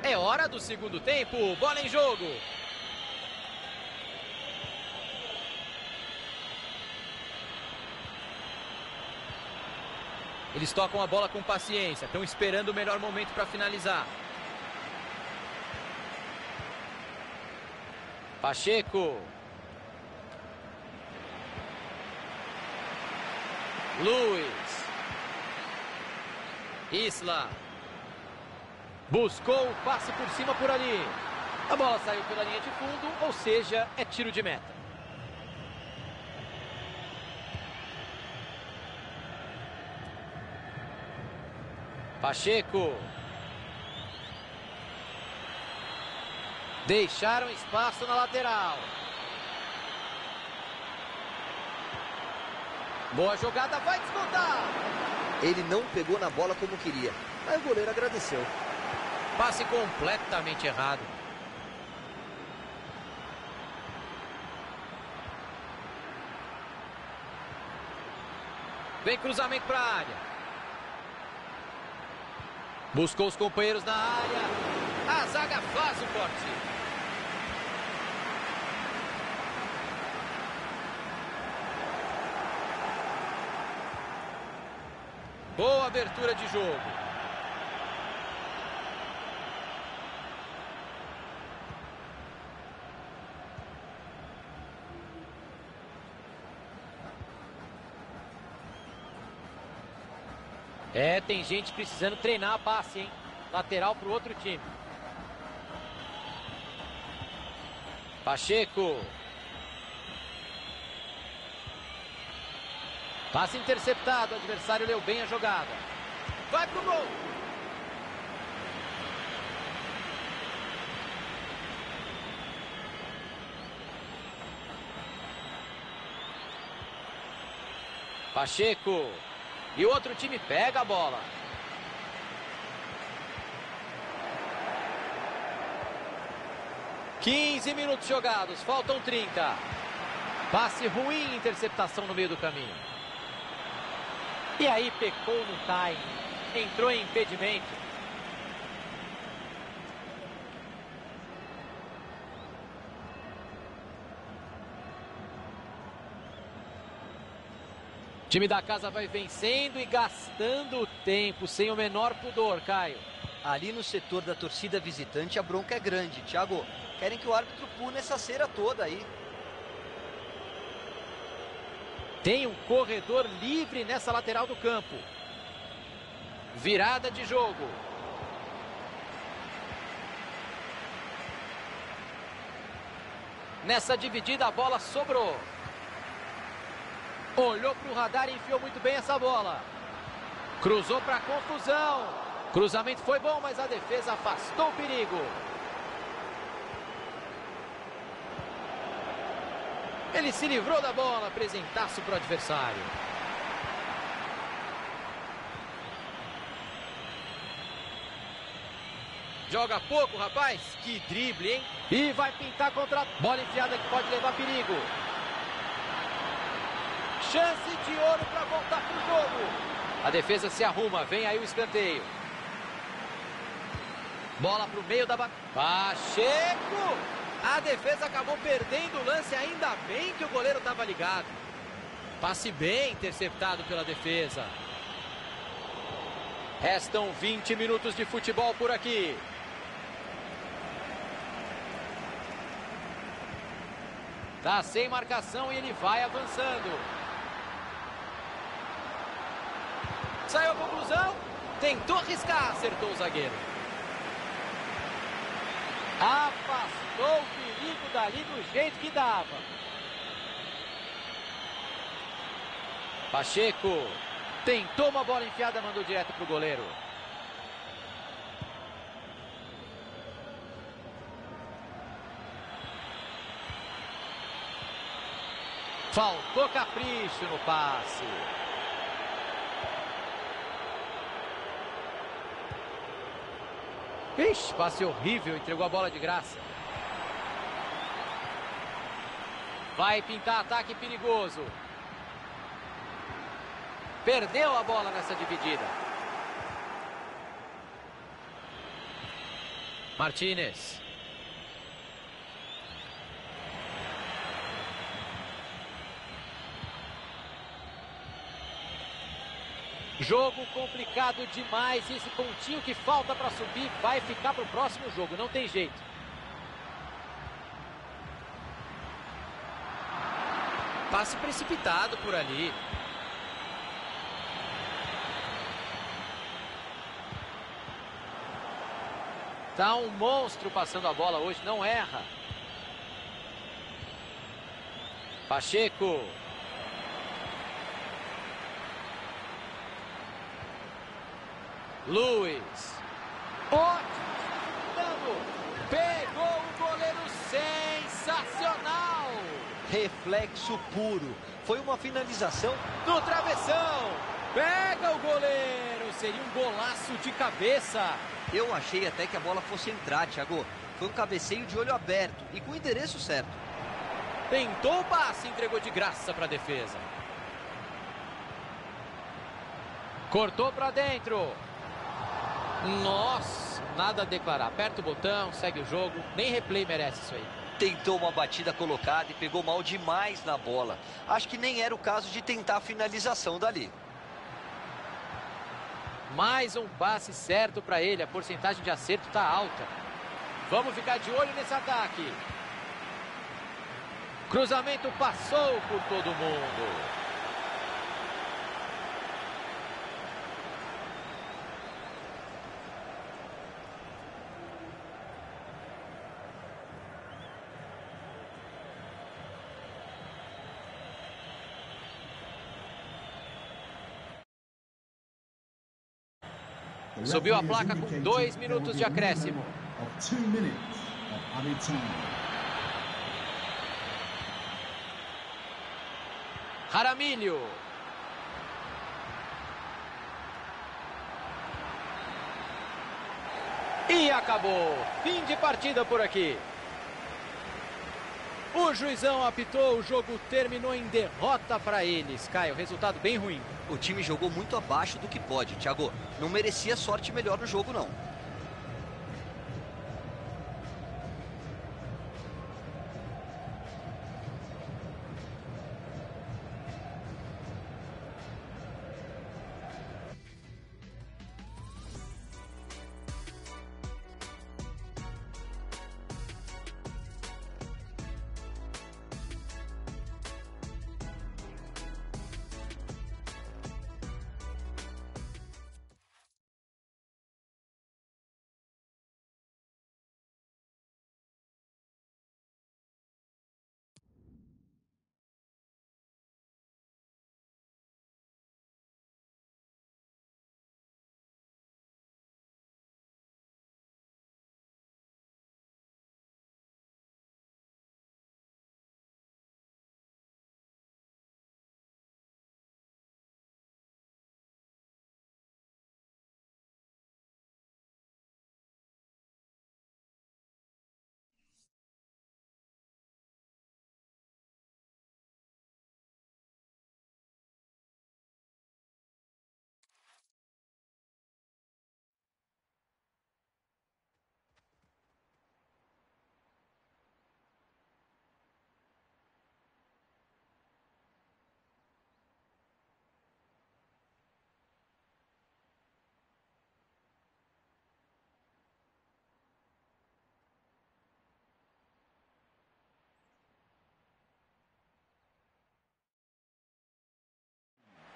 É hora do segundo tempo. Bola em jogo. Eles tocam a bola com paciência. Estão esperando o melhor momento para finalizar. Pacheco. Luiz. Isla. Buscou o passe por cima por ali. A bola saiu pela linha de fundo, ou seja, é tiro de meta. Pacheco. Deixaram espaço na lateral. Boa jogada, vai descontar. Ele não pegou na bola como queria, mas o goleiro agradeceu. Passe completamente errado. Vem cruzamento para a área. Buscou os companheiros na área. A zaga faz o corte. Boa abertura de jogo. É, tem gente precisando treinar a passe, hein? Lateral para o outro time. Pacheco. Passe interceptado, o adversário leu bem a jogada. Vai pro gol. Pacheco. E o outro time pega a bola. (15 minutos jogados, faltam 30. Passe ruim, interceptação no meio do caminho. E aí pecou no time. Entrou em impedimento. O time da casa vai vencendo e gastando tempo, sem o menor pudor, Caio. Ali no setor da torcida visitante a bronca é grande, Thiago. Querem que o árbitro pune essa cera toda aí. Tem um corredor livre nessa lateral do campo. Virada de jogo. Nessa dividida a bola sobrou. Olhou para o radar e enfiou muito bem essa bola. Cruzou para confusão. Cruzamento foi bom, mas a defesa afastou o perigo. Ele se livrou da bola, apresentaço para o adversário. Joga pouco, rapaz. Que drible, hein? E vai pintar contra a bola enfiada que pode levar perigo. Chance de ouro para voltar para o jogo. A defesa se arruma, vem aí o escanteio. Bola para o meio da batida. Pacheco! A defesa acabou perdendo o lance, ainda bem que o goleiro estava ligado. Passe bem interceptado pela defesa. Restam 20 minutos de futebol por aqui. Tá sem marcação e ele vai avançando. Saiu a conclusão. Tentou arriscar, acertou o zagueiro. Afastou o perigo dali do jeito que dava. Pacheco tentou uma bola enfiada, mandou direto para o goleiro. Faltou capricho no passe. Ixi, passe horrível, entregou a bola de graça. Vai pintar ataque perigoso. Perdeu a bola nessa dividida. Martínez. Jogo complicado demais. Esse pontinho que falta para subir vai ficar para o próximo jogo. Não tem jeito. Passe precipitado por ali. Tá um monstro passando a bola hoje. Não erra. Pacheco. Luiz. Ótimo. Pegou o goleiro, sensacional. Reflexo puro. Foi uma finalização No travessão. Pega o goleiro. Seria um golaço de cabeça. Eu achei até que a bola fosse entrar, Thiago. Foi um cabeceio de olho aberto e com o endereço certo. Tentou o passe, entregou de graça para a defesa. Cortou para dentro. Nossa, nada a declarar. Aperta o botão, segue o jogo. Nem replay merece isso aí. Tentou uma batida colocada e pegou mal demais na bola. Acho que nem era o caso de tentar a finalização dali. Mais um passe certo para ele. A porcentagem de acerto está alta. Vamos ficar de olho nesse ataque. Cruzamento passou por todo mundo. Subiu a placa com 2 minutos de acréscimo. Jaramillo. E acabou. Fim de partida por aqui. O juizão apitou, o jogo terminou em derrota para eles. Caio, resultado bem ruim. O time jogou muito abaixo do que pode, Thiago. Não merecia sorte melhor no jogo, não.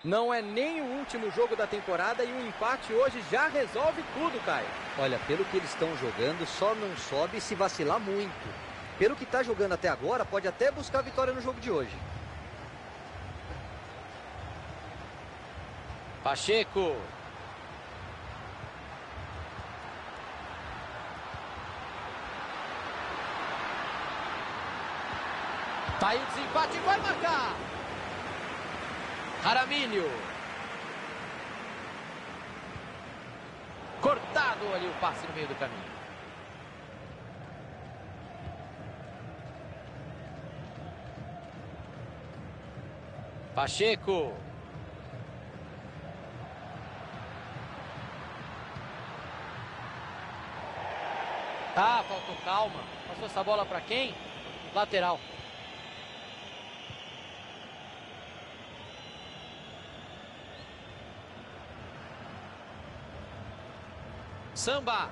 Não é nem o último jogo da temporada e um empate hoje já resolve tudo, Caio. Olha, pelo que eles estão jogando, só não sobe se vacilar muito. Pelo que está jogando até agora, pode até buscar a vitória no jogo de hoje. Pacheco. Tá aí o desempate, vai marcar. Jaramillo. Cortado ali o passe no meio do caminho. Pacheco. Ah, faltou calma. Passou essa bola para quem? Lateral. Samba.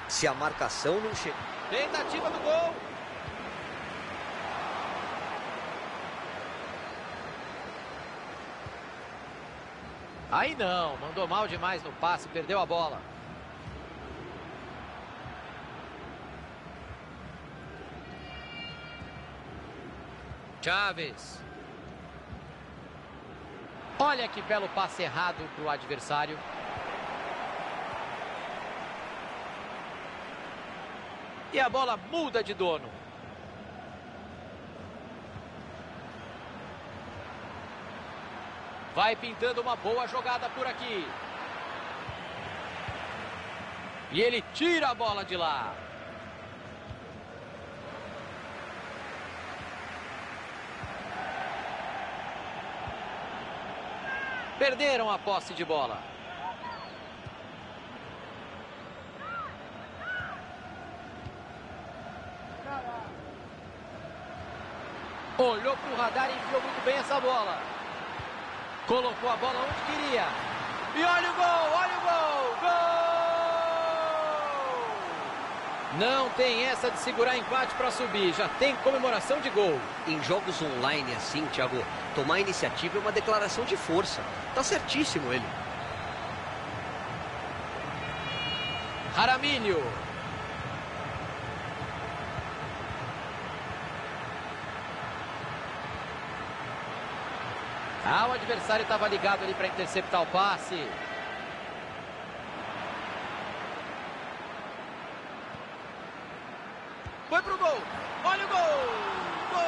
Se a marcação não chega... Tentativa do gol. Aí não, mandou mal demais no passe, perdeu a bola. Chaves. Olha que belo passe errado para o adversário. E a bola muda de dono. Vai pintando uma boa jogada por aqui. E ele tira a bola de lá. Perderam a posse de bola. Olhou para o radar e enfiou muito bem essa bola. Colocou a bola onde queria. E olha o gol, olha o gol! Gol! Não tem essa de segurar empate para subir. Já tem comemoração de gol. Em jogos online assim, Thiago, tomar iniciativa é uma declaração de força. Tá certíssimo ele. Jaramillo. Ah, o adversário estava ligado ali para interceptar o passe. Foi pro gol. Olha o gol. Gol!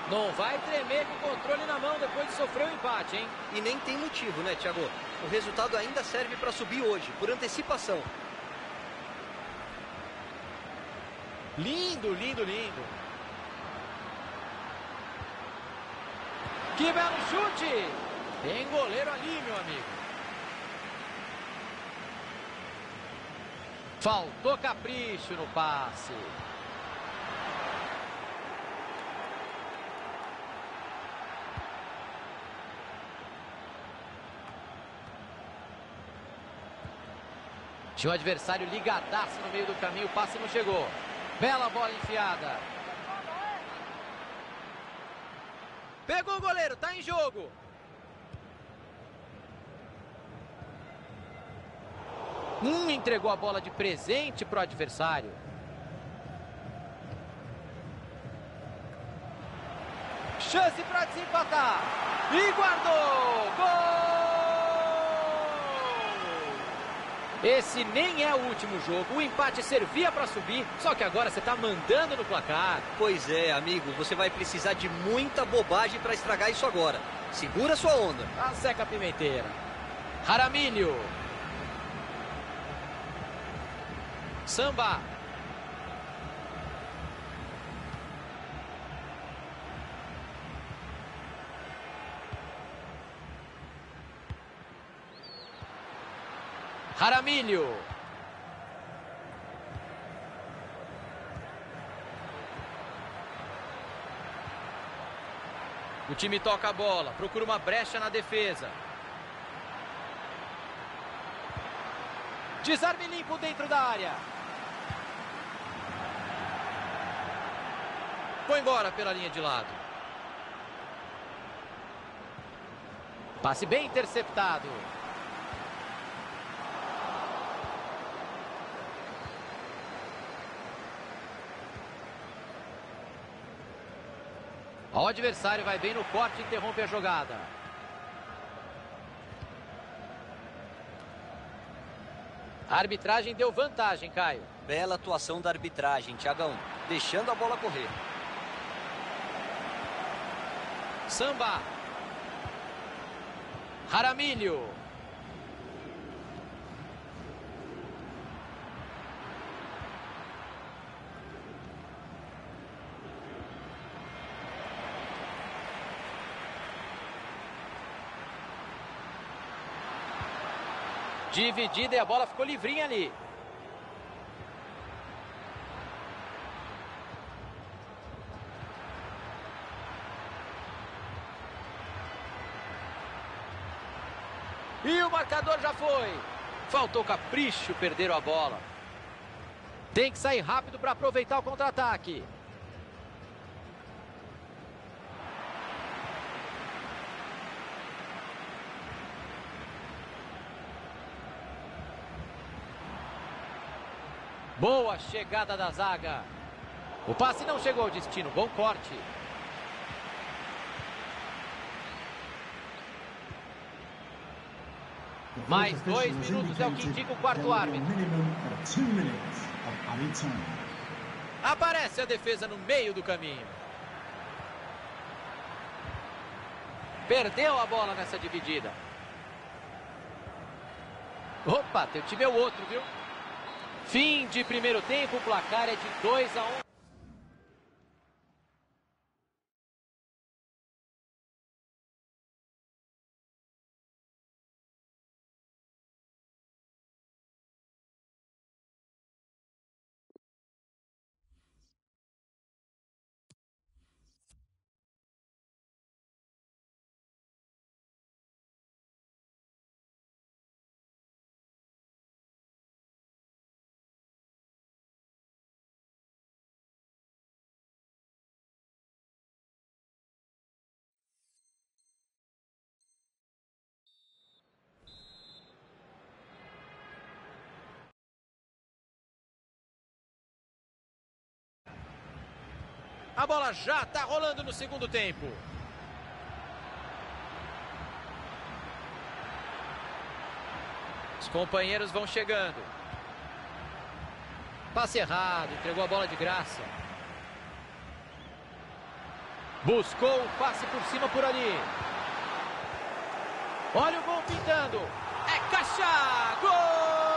Não vai tremer com o controle na mão depois de sofrer um empate, hein? E nem tem motivo, né, Thiago? O resultado ainda serve para subir hoje, por antecipação. Lindo, lindo, lindo. Que belo chute! Tem goleiro ali, meu amigo. Faltou capricho no passe. Tinha um adversário ligadaço no meio do caminho, o passe não chegou. Bela bola enfiada. Pegou o goleiro, tá em jogo. Entregou a bola de presente pro adversário. Chance para desempatar. E guardou. Gol! Esse nem é o último jogo. O empate servia para subir, só que agora você está mandando no placar. Pois é, amigo. Você vai precisar de muita bobagem para estragar isso agora. Segura sua onda. A seca a pimenteira. Jaramillo. Samba. Jaramillo. O time toca a bola, procura uma brecha na defesa. Desarme limpo dentro da área. Foi embora pela linha de lado. Passe bem interceptado. O adversário vai bem no corte e interrompe a jogada. A arbitragem deu vantagem, Caio. Bela atuação da arbitragem, Thiagão, deixando a bola correr. Samba. Jaramillo. Dividida e a bola ficou livrinha ali. E o marcador já foi. Faltou capricho, perderam a bola. Tem que sair rápido para aproveitar o contra-ataque. Boa chegada da zaga. O passe não chegou ao destino. Bom corte. Mais 2 minutos é o que indica o quarto árbitro. Aparece a defesa no meio do caminho. Perdeu a bola nessa dividida. Opa, teu time é o outro, viu? Fim de primeiro tempo, o placar é de 2-1. A bola já está rolando no segundo tempo. Os companheiros vão chegando. Passe errado, entregou a bola de graça. Buscou o passe por cima por ali. Olha o gol pintando. É caixa! Gol!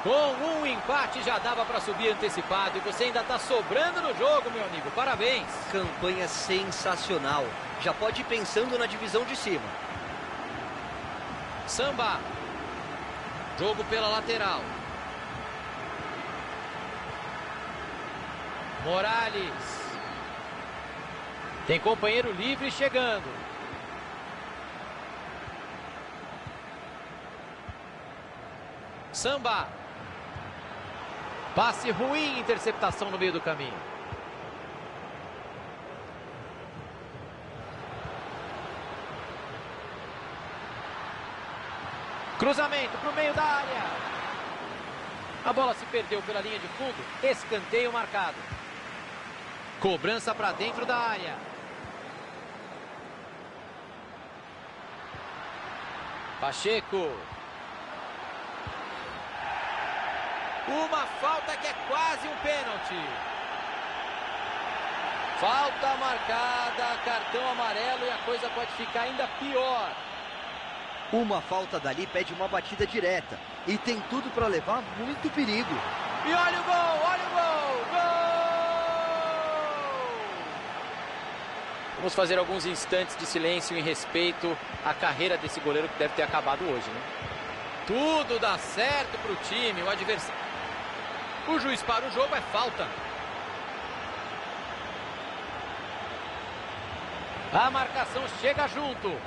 Com um empate já dava para subir antecipado e você ainda está sobrando no jogo, meu amigo. Parabéns. Campanha sensacional. Já pode ir pensando na divisão de cima. Samba. Jogo pela lateral. Morales. Tem companheiro livre chegando. Samba. Passe ruim, interceptação no meio do caminho. Cruzamento para o meio da área. A bola se perdeu pela linha de fundo. Escanteio marcado. Cobrança para dentro da área. Pacheco. Uma falta que é quase um pênalti. Falta marcada, cartão amarelo e a coisa pode ficar ainda pior. Uma falta dali pede uma batida direta. E tem tudo para levar muito perigo. E olha o gol, olha o gol! Gol! Vamos fazer alguns instantes de silêncio em respeito à carreira desse goleiro que deve ter acabado hoje, né? Tudo dá certo para o time, o adversário. O juiz para o jogo, é falta. A marcação chega junto.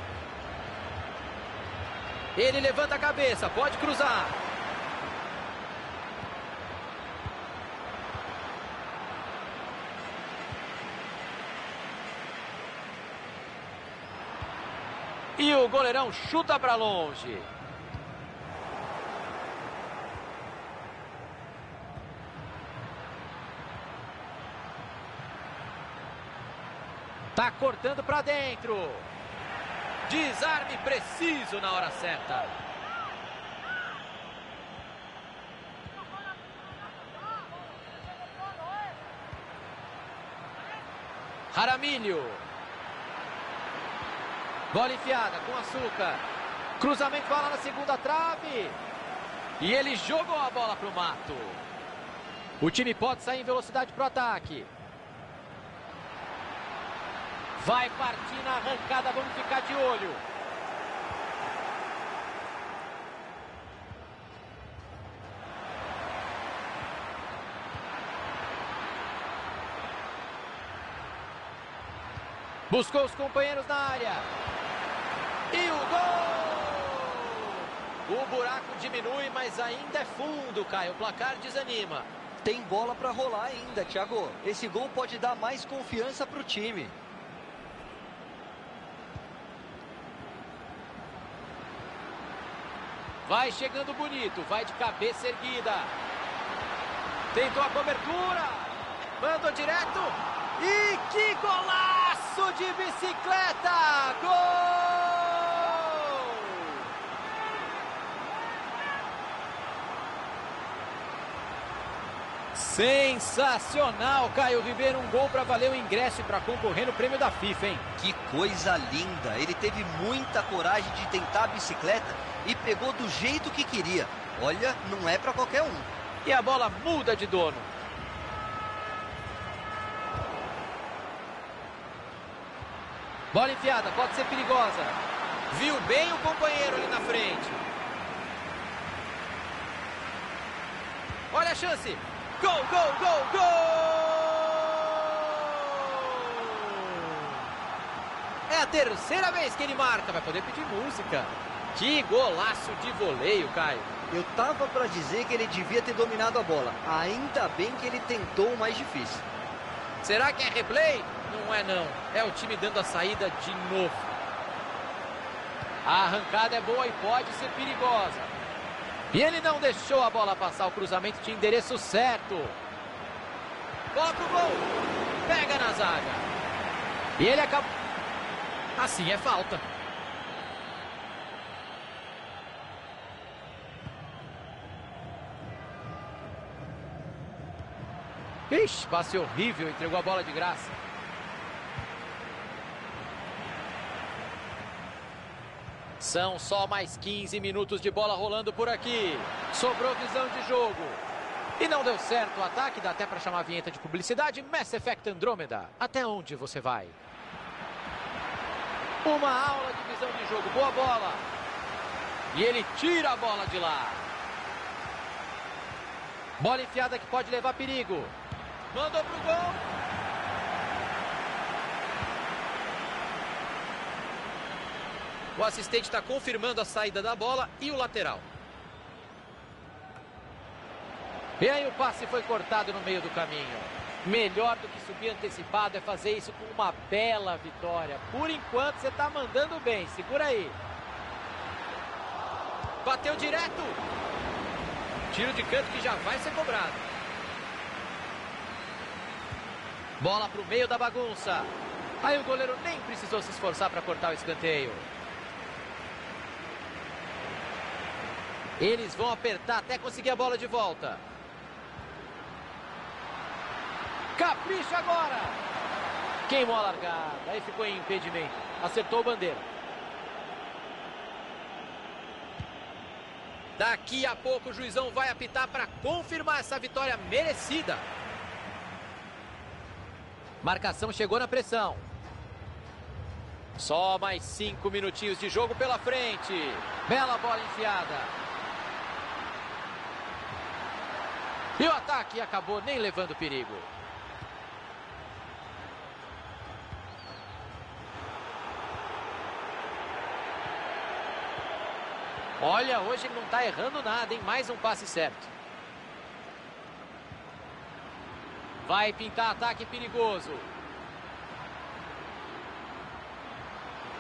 Ele levanta a cabeça, pode cruzar. E o goleirão chuta para longe. Tá cortando para dentro. Desarme preciso na hora certa. Jaramillo. Bola enfiada com açúcar. Cruzamento, bola na segunda trave. E ele jogou a bola para o mato. O time pode sair em velocidade para o ataque. Vai partir na arrancada, vamos ficar de olho. Buscou os companheiros na área. E o gol! O buraco diminui, mas ainda é fundo, Caio. O placar desanima. Tem bola para rolar ainda, Thiago. Esse gol pode dar mais confiança para o time. Vai chegando bonito, vai de cabeça erguida. Tentou a cobertura. Mandou direto. E que golaço de bicicleta! Gol! Sensacional, Caio Ribeiro. Um gol para valer o ingresso e para concorrer no prêmio da FIFA, hein? Que coisa linda. Ele teve muita coragem de tentar a bicicleta e pegou do jeito que queria. Olha, não é para qualquer um. E a bola muda de dono. Bola enfiada, pode ser perigosa. Viu bem o companheiro ali na frente. Olha a chance. Gol, gol, gol, gol! É a terceira vez que ele marca. Vai poder pedir música. Que golaço de voleio, Caio. Eu tava para dizer que ele devia ter dominado a bola. Ainda bem que ele tentou o mais difícil. Será que é replay? Não é não. É o time dando a saída de novo. A arrancada é boa e pode ser perigosa. E ele não deixou a bola passar. O cruzamento tinha endereço certo. Bola pro gol. Pega na zaga. E ele acaba... Assim é falta. Ixi, passe horrível, entregou a bola de graça. São só mais 15 minutos de bola rolando por aqui. Sobrou visão de jogo. E não deu certo o ataque, dá até para chamar a vinheta de publicidade. Mass Effect Andromeda. Até onde você vai? Uma aula de visão de jogo, boa bola. E ele tira a bola de lá. Bola enfiada que pode levar perigo. Mandou pro gol. O assistente está confirmando a saída da bola e o lateral. E aí o passe foi cortado no meio do caminho. Melhor do que subir antecipado é fazer isso com uma bela vitória. Por enquanto você está mandando bem. Segura aí. Bateu direto. Tiro de canto que já vai ser cobrado. Bola para o meio da bagunça. Aí o goleiro nem precisou se esforçar para cortar o escanteio. Eles vão apertar até conseguir a bola de volta. Capricha agora. Queimou a largada. Aí ficou em impedimento. Acertou o bandeira. Daqui a pouco o juizão vai apitar para confirmar essa vitória merecida. Marcação chegou na pressão. Só mais 5 minutinhos de jogo pela frente. Bela bola enfiada. E o ataque acabou nem levando perigo. Olha, hoje ele não está errando nada, hein? Mais um passe certo. Vai pintar ataque perigoso.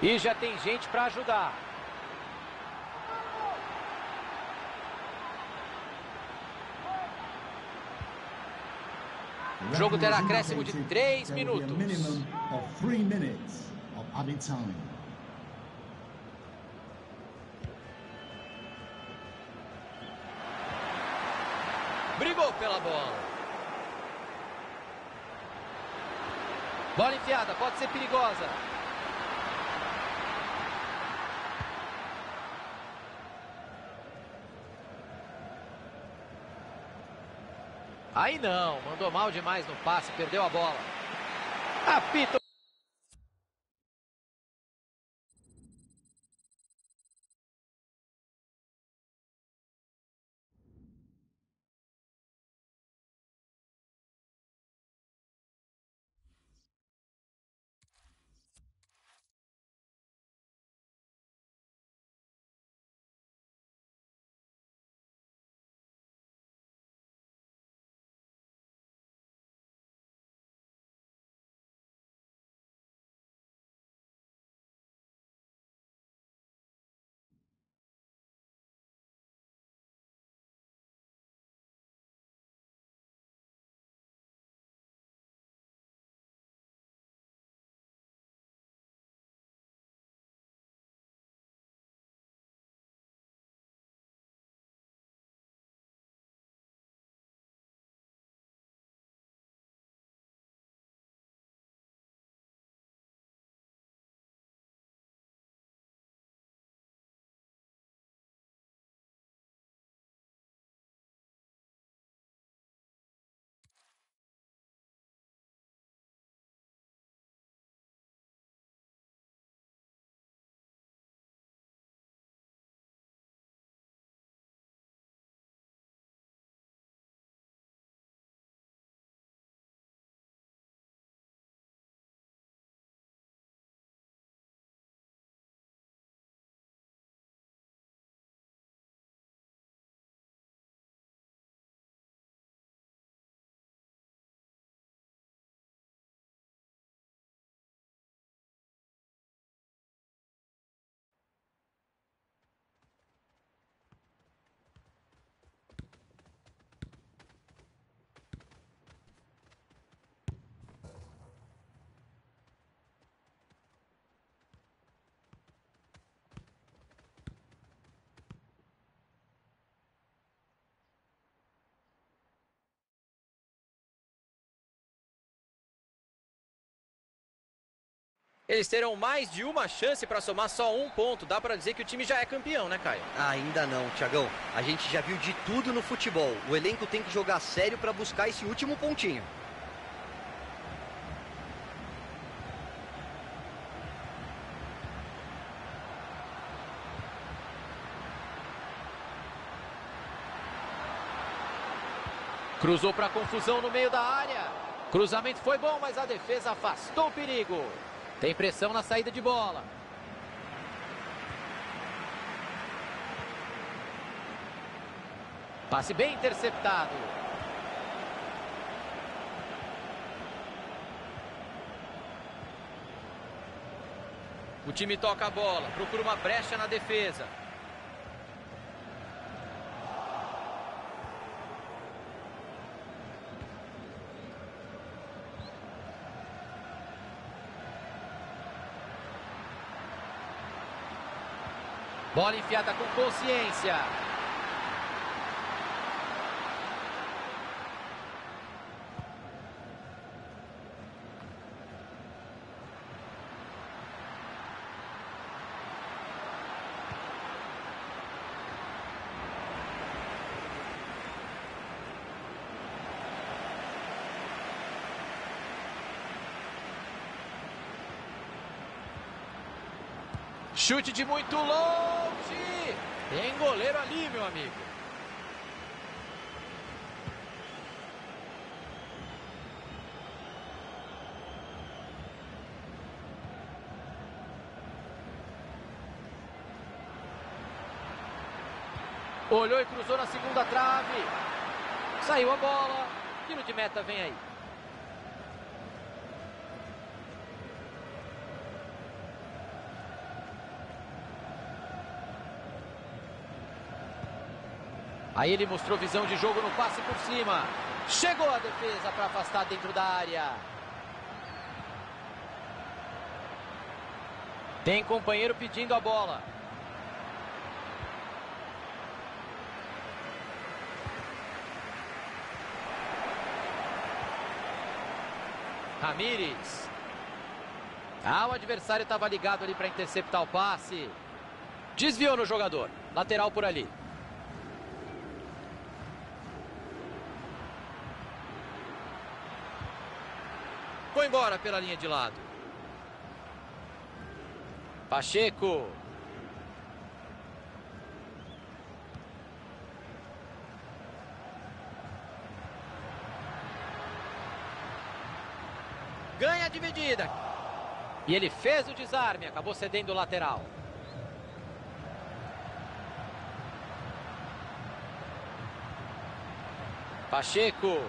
E já tem gente para ajudar. O jogo terá acréscimo de 3 minutos. Brigou pela bola. Bola enfiada, pode ser perigosa. Aí não, mandou mal demais no passe, perdeu a bola. Apita. Eles terão mais de uma chance para somar só um ponto. Dá para dizer que o time já é campeão, né, Caio? Ainda não, Thiagão. A gente já viu de tudo no futebol. O elenco tem que jogar sério para buscar esse último pontinho. Cruzou para confusão no meio da área. Cruzamento foi bom, mas a defesa afastou o perigo. Tem pressão na saída de bola. Passe bem interceptado. O time toca a bola, procura uma brecha na defesa. Bola enfiada com consciência. Chute de muito longe. Tem goleiro ali, meu amigo. Olhou e cruzou na segunda trave. Saiu a bola. Tiro de meta vem aí. Aí ele mostrou visão de jogo no passe por cima. Chegou a defesa para afastar dentro da área. Tem companheiro pedindo a bola. Ramírez. O adversário estava ligado ali para interceptar o passe. Desviou no jogador. Lateral por ali. Foi embora pela linha de lado. Pacheco. Ganha a dividida. E ele fez o desarme, acabou cedendo o lateral. Pacheco.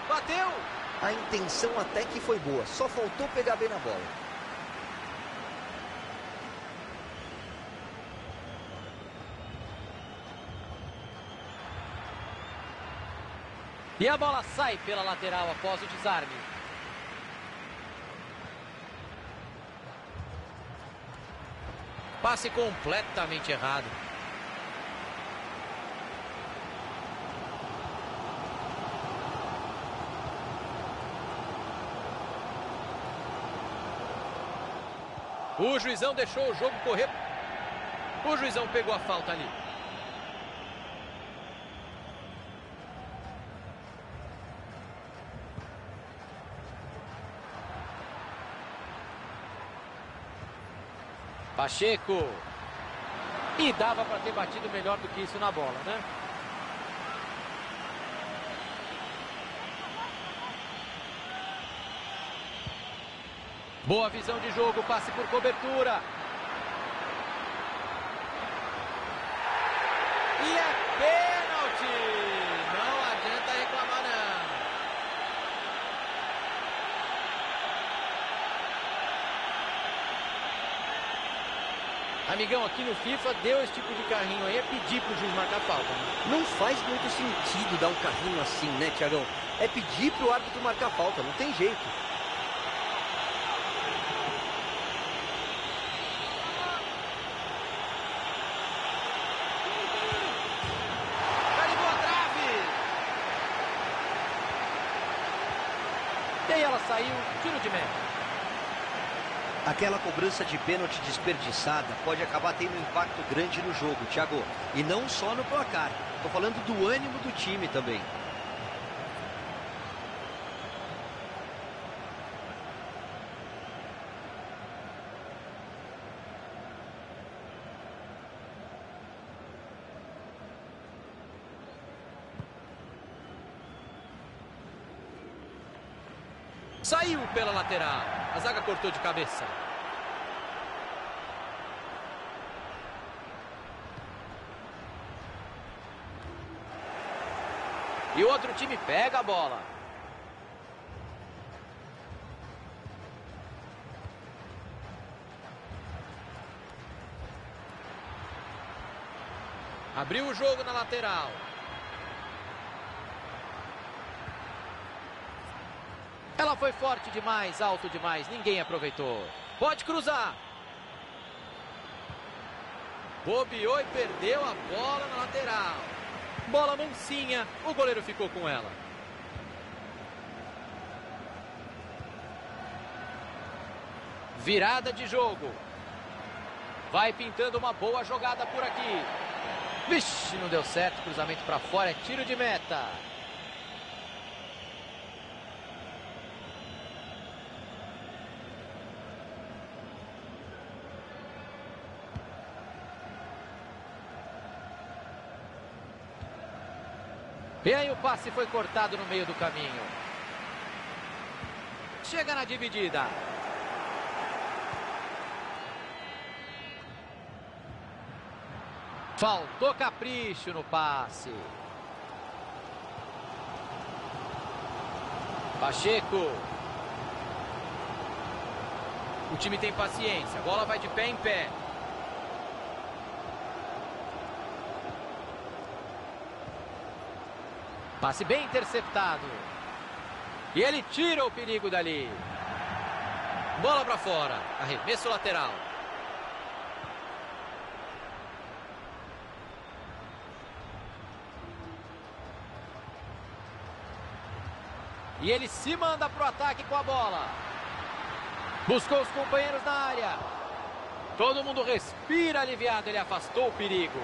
Bateu. A intenção até que foi boa, só faltou pegar bem na bola. E a bola sai pela lateral após o desarme. Passe completamente errado. O juizão deixou o jogo correr. O juizão pegou a falta ali. Pacheco. E dava para ter batido melhor do que isso na bola, né? Boa visão de jogo, passe por cobertura. E é pênalti! Não adianta reclamar, não. Amigão, aqui no FIFA deu esse tipo de carrinho aí, é pedir pro juiz marcar falta, né? Não faz muito sentido dar um carrinho assim, né, Thiagão? É pedir pro árbitro marcar falta, não tem jeito. E aí ela saiu, tiro de meta. Aquela cobrança de pênalti desperdiçada pode acabar tendo um impacto grande no jogo, Thiago. E não só no placar. Estou falando do ânimo do time também. Saiu pela lateral. A zaga cortou de cabeça. E o outro time pega a bola. Abriu o jogo na lateral. Ela foi forte demais, alto demais, ninguém aproveitou. Pode cruzar. Bobeou e perdeu a bola na lateral. Bola mansinha, o goleiro ficou com ela. Virada de jogo. Vai pintando uma boa jogada por aqui. Vixe, não deu certo, cruzamento para fora, é tiro de meta. E aí o passe foi cortado no meio do caminho. Chega na dividida. Faltou capricho no passe. Pacheco. O time tem paciência. A bola vai de pé em pé. Passe bem interceptado. E ele tira o perigo dali. Bola para fora. Arremesso lateral. E ele se manda para o ataque com a bola. Buscou os companheiros na área. Todo mundo respira aliviado. Ele afastou o perigo.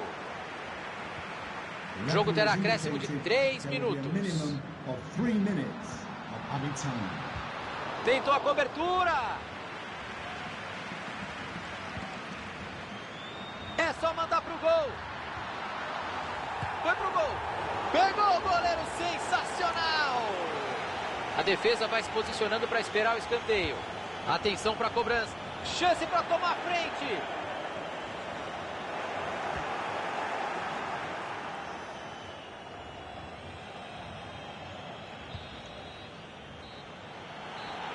O jogo terá acréscimo de 3 minutos. Tentou a cobertura. É só mandar pro gol. Foi pro gol. Pegou o goleiro, sensacional. A defesa vai se posicionando para esperar o escanteio. Atenção para a cobrança. Chance para tomar a frente.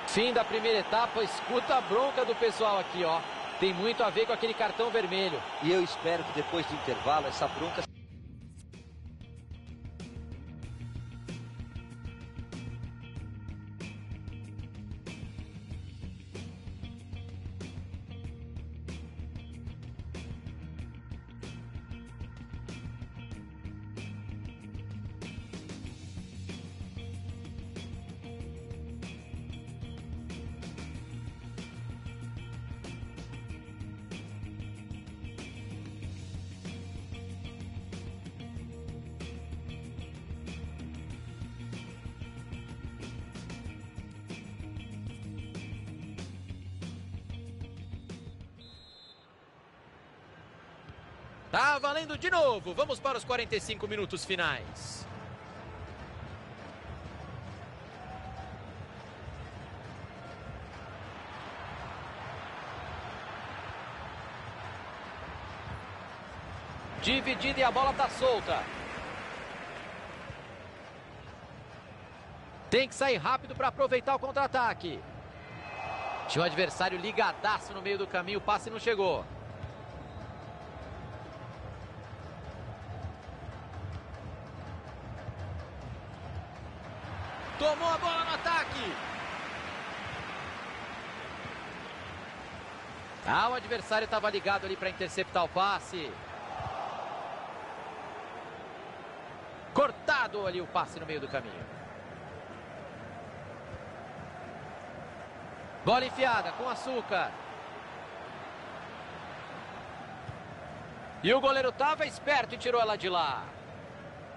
Fim da primeira etapa. Escuta a bronca do pessoal aqui, ó. Tem muito a ver com aquele cartão vermelho. E eu espero que depois do intervalo essa bronca... Tá valendo de novo. Vamos para os 45 minutos finais. Dividida e a bola tá solta. Tem que sair rápido para aproveitar o contra-ataque. Tinha o adversário ligadaço no meio do caminho. O passe não chegou. Tomou a bola no ataque. O adversário estava ligado ali para interceptar o passe. Cortado ali o passe no meio do caminho. Bola enfiada com açúcar. E o goleiro estava esperto e tirou ela de lá.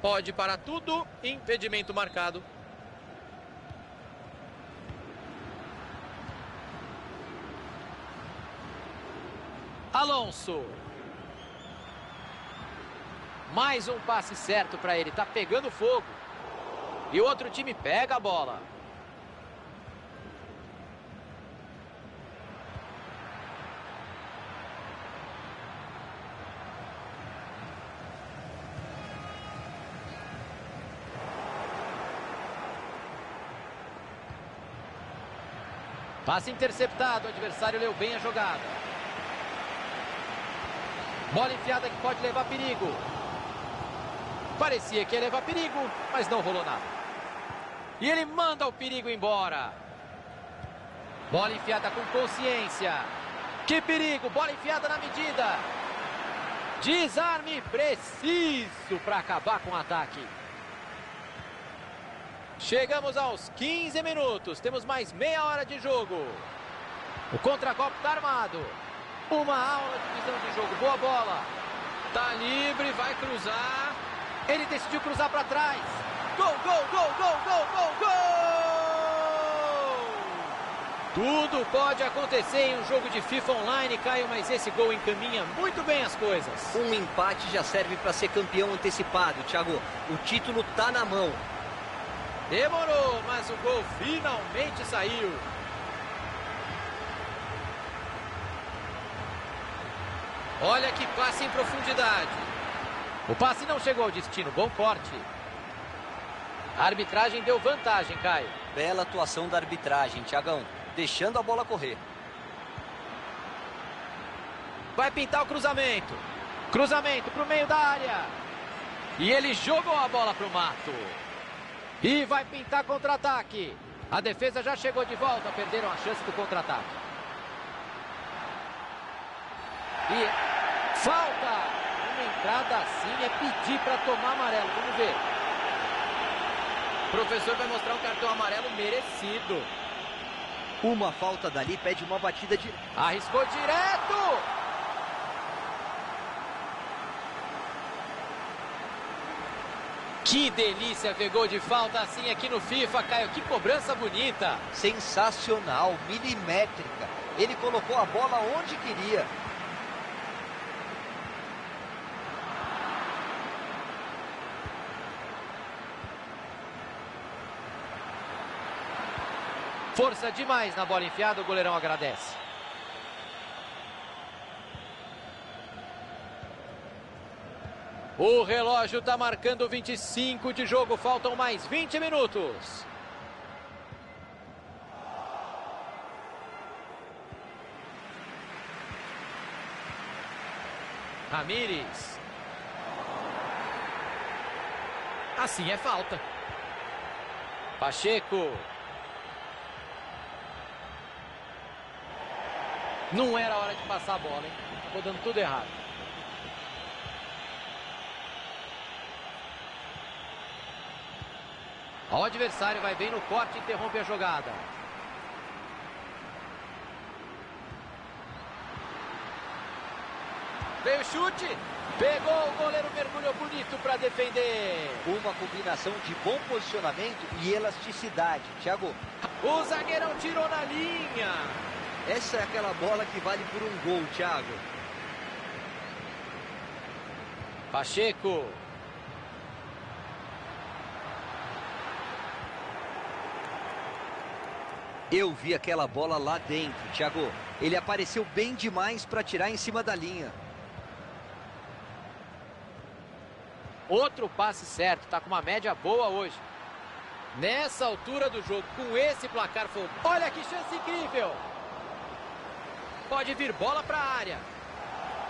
Pode parar tudo. Impedimento marcado. Alonso. Mais um passe certo para ele. Tá pegando fogo. E o outro time pega a bola. Passe interceptado. O adversário leu bem a jogada. Bola enfiada que pode levar perigo. Parecia que ia levar perigo, mas não rolou nada. E ele manda o perigo embora. Bola enfiada com consciência. Que perigo, bola enfiada na medida. Desarme preciso para acabar com o ataque. Chegamos aos 15 minutos. Temos mais meia hora de jogo. O contra-golpe está armado. Uma aula de visão de jogo. Boa bola. Tá livre, vai cruzar. Ele decidiu cruzar para trás. Gol, gol, gol, gol, gol, gol, gol! Tudo pode acontecer em um jogo de FIFA Online, Caio, mas esse gol encaminha muito bem as coisas. Um empate já serve para ser campeão antecipado, Thiago. O título tá na mão. Demorou, mas o gol finalmente saiu. Olha que passe em profundidade. O passe não chegou ao destino, bom corte. A arbitragem deu vantagem, Caio. Bela atuação da arbitragem, Thiagão, deixando a bola correr. Vai pintar o cruzamento. Cruzamento para o meio da área. E ele jogou a bola para o mato. E vai pintar contra-ataque. A defesa já chegou de volta, perderam a chance do contra-ataque. E falta! Uma entrada assim é pedir para tomar amarelo, vamos ver. O professor vai mostrar um cartão amarelo merecido. Uma falta dali pede uma batida de... Arriscou direto! Que delícia ver gol de falta assim aqui no FIFA, Caio. Que cobrança bonita. Sensacional, milimétrica. Ele colocou a bola onde queria. Força demais na bola enfiada, o goleirão agradece. O relógio está marcando 25 de jogo, faltam mais 20 minutos. Ramírez. Assim é falta. Pacheco. Não era hora de passar a bola, hein? Acabou dando tudo errado. O adversário vai bem no corte e interrompe a jogada. Veio o chute. Pegou, o goleiro mergulhou bonito para defender. Uma combinação de bom posicionamento e elasticidade, Thiago. O zagueirão tirou na linha. Essa é aquela bola que vale por um gol, Thiago. Pacheco. Eu vi aquela bola lá dentro, Thiago. Ele apareceu bem demais para tirar em cima da linha. Outro passe certo, tá com uma média boa hoje. Nessa altura do jogo, com esse placar, olha que chance incrível. Pode vir bola para a área.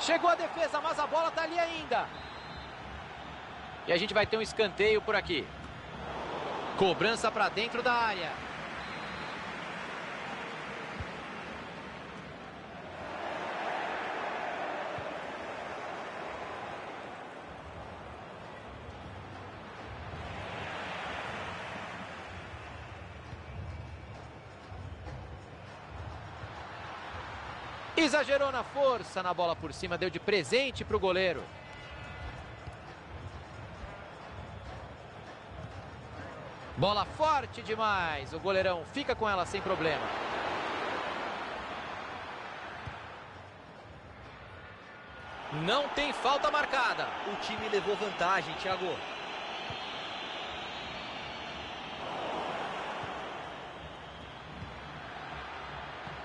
Chegou a defesa, mas a bola tá ali ainda. E a gente vai ter um escanteio por aqui. Cobrança para dentro da área. Exagerou na força, na bola por cima, deu de presente para o goleiro. Bola forte demais, o goleirão fica com ela sem problema. Não tem falta marcada. O time levou vantagem, Thiago.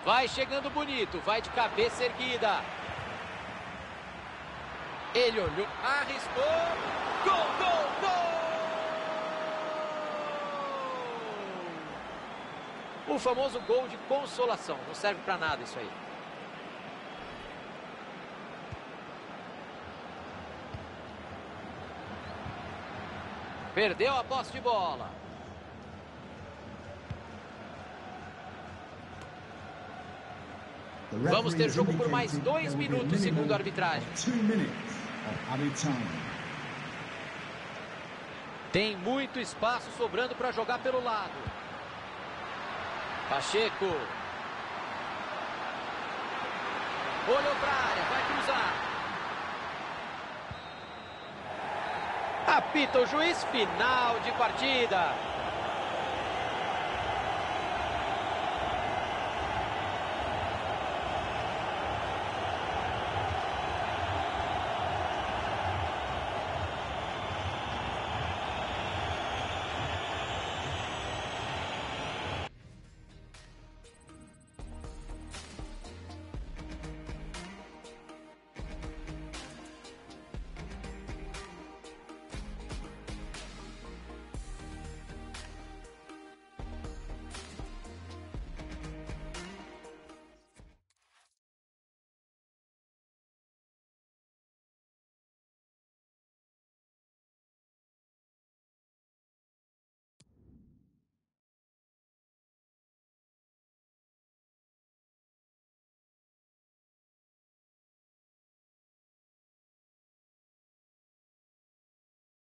Vai chegando bonito, vai de cabeça erguida. Ele olhou, arriscou. Gol, gol, gol! O famoso gol de consolação. Não serve para nada isso aí. Perdeu a posse de bola. Vamos ter jogo por mais 2 minutos, segundo a arbitragem. Tem muito espaço sobrando para jogar pelo lado. Pacheco. Olhou para a área, vai cruzar. Apita o juiz, final de partida.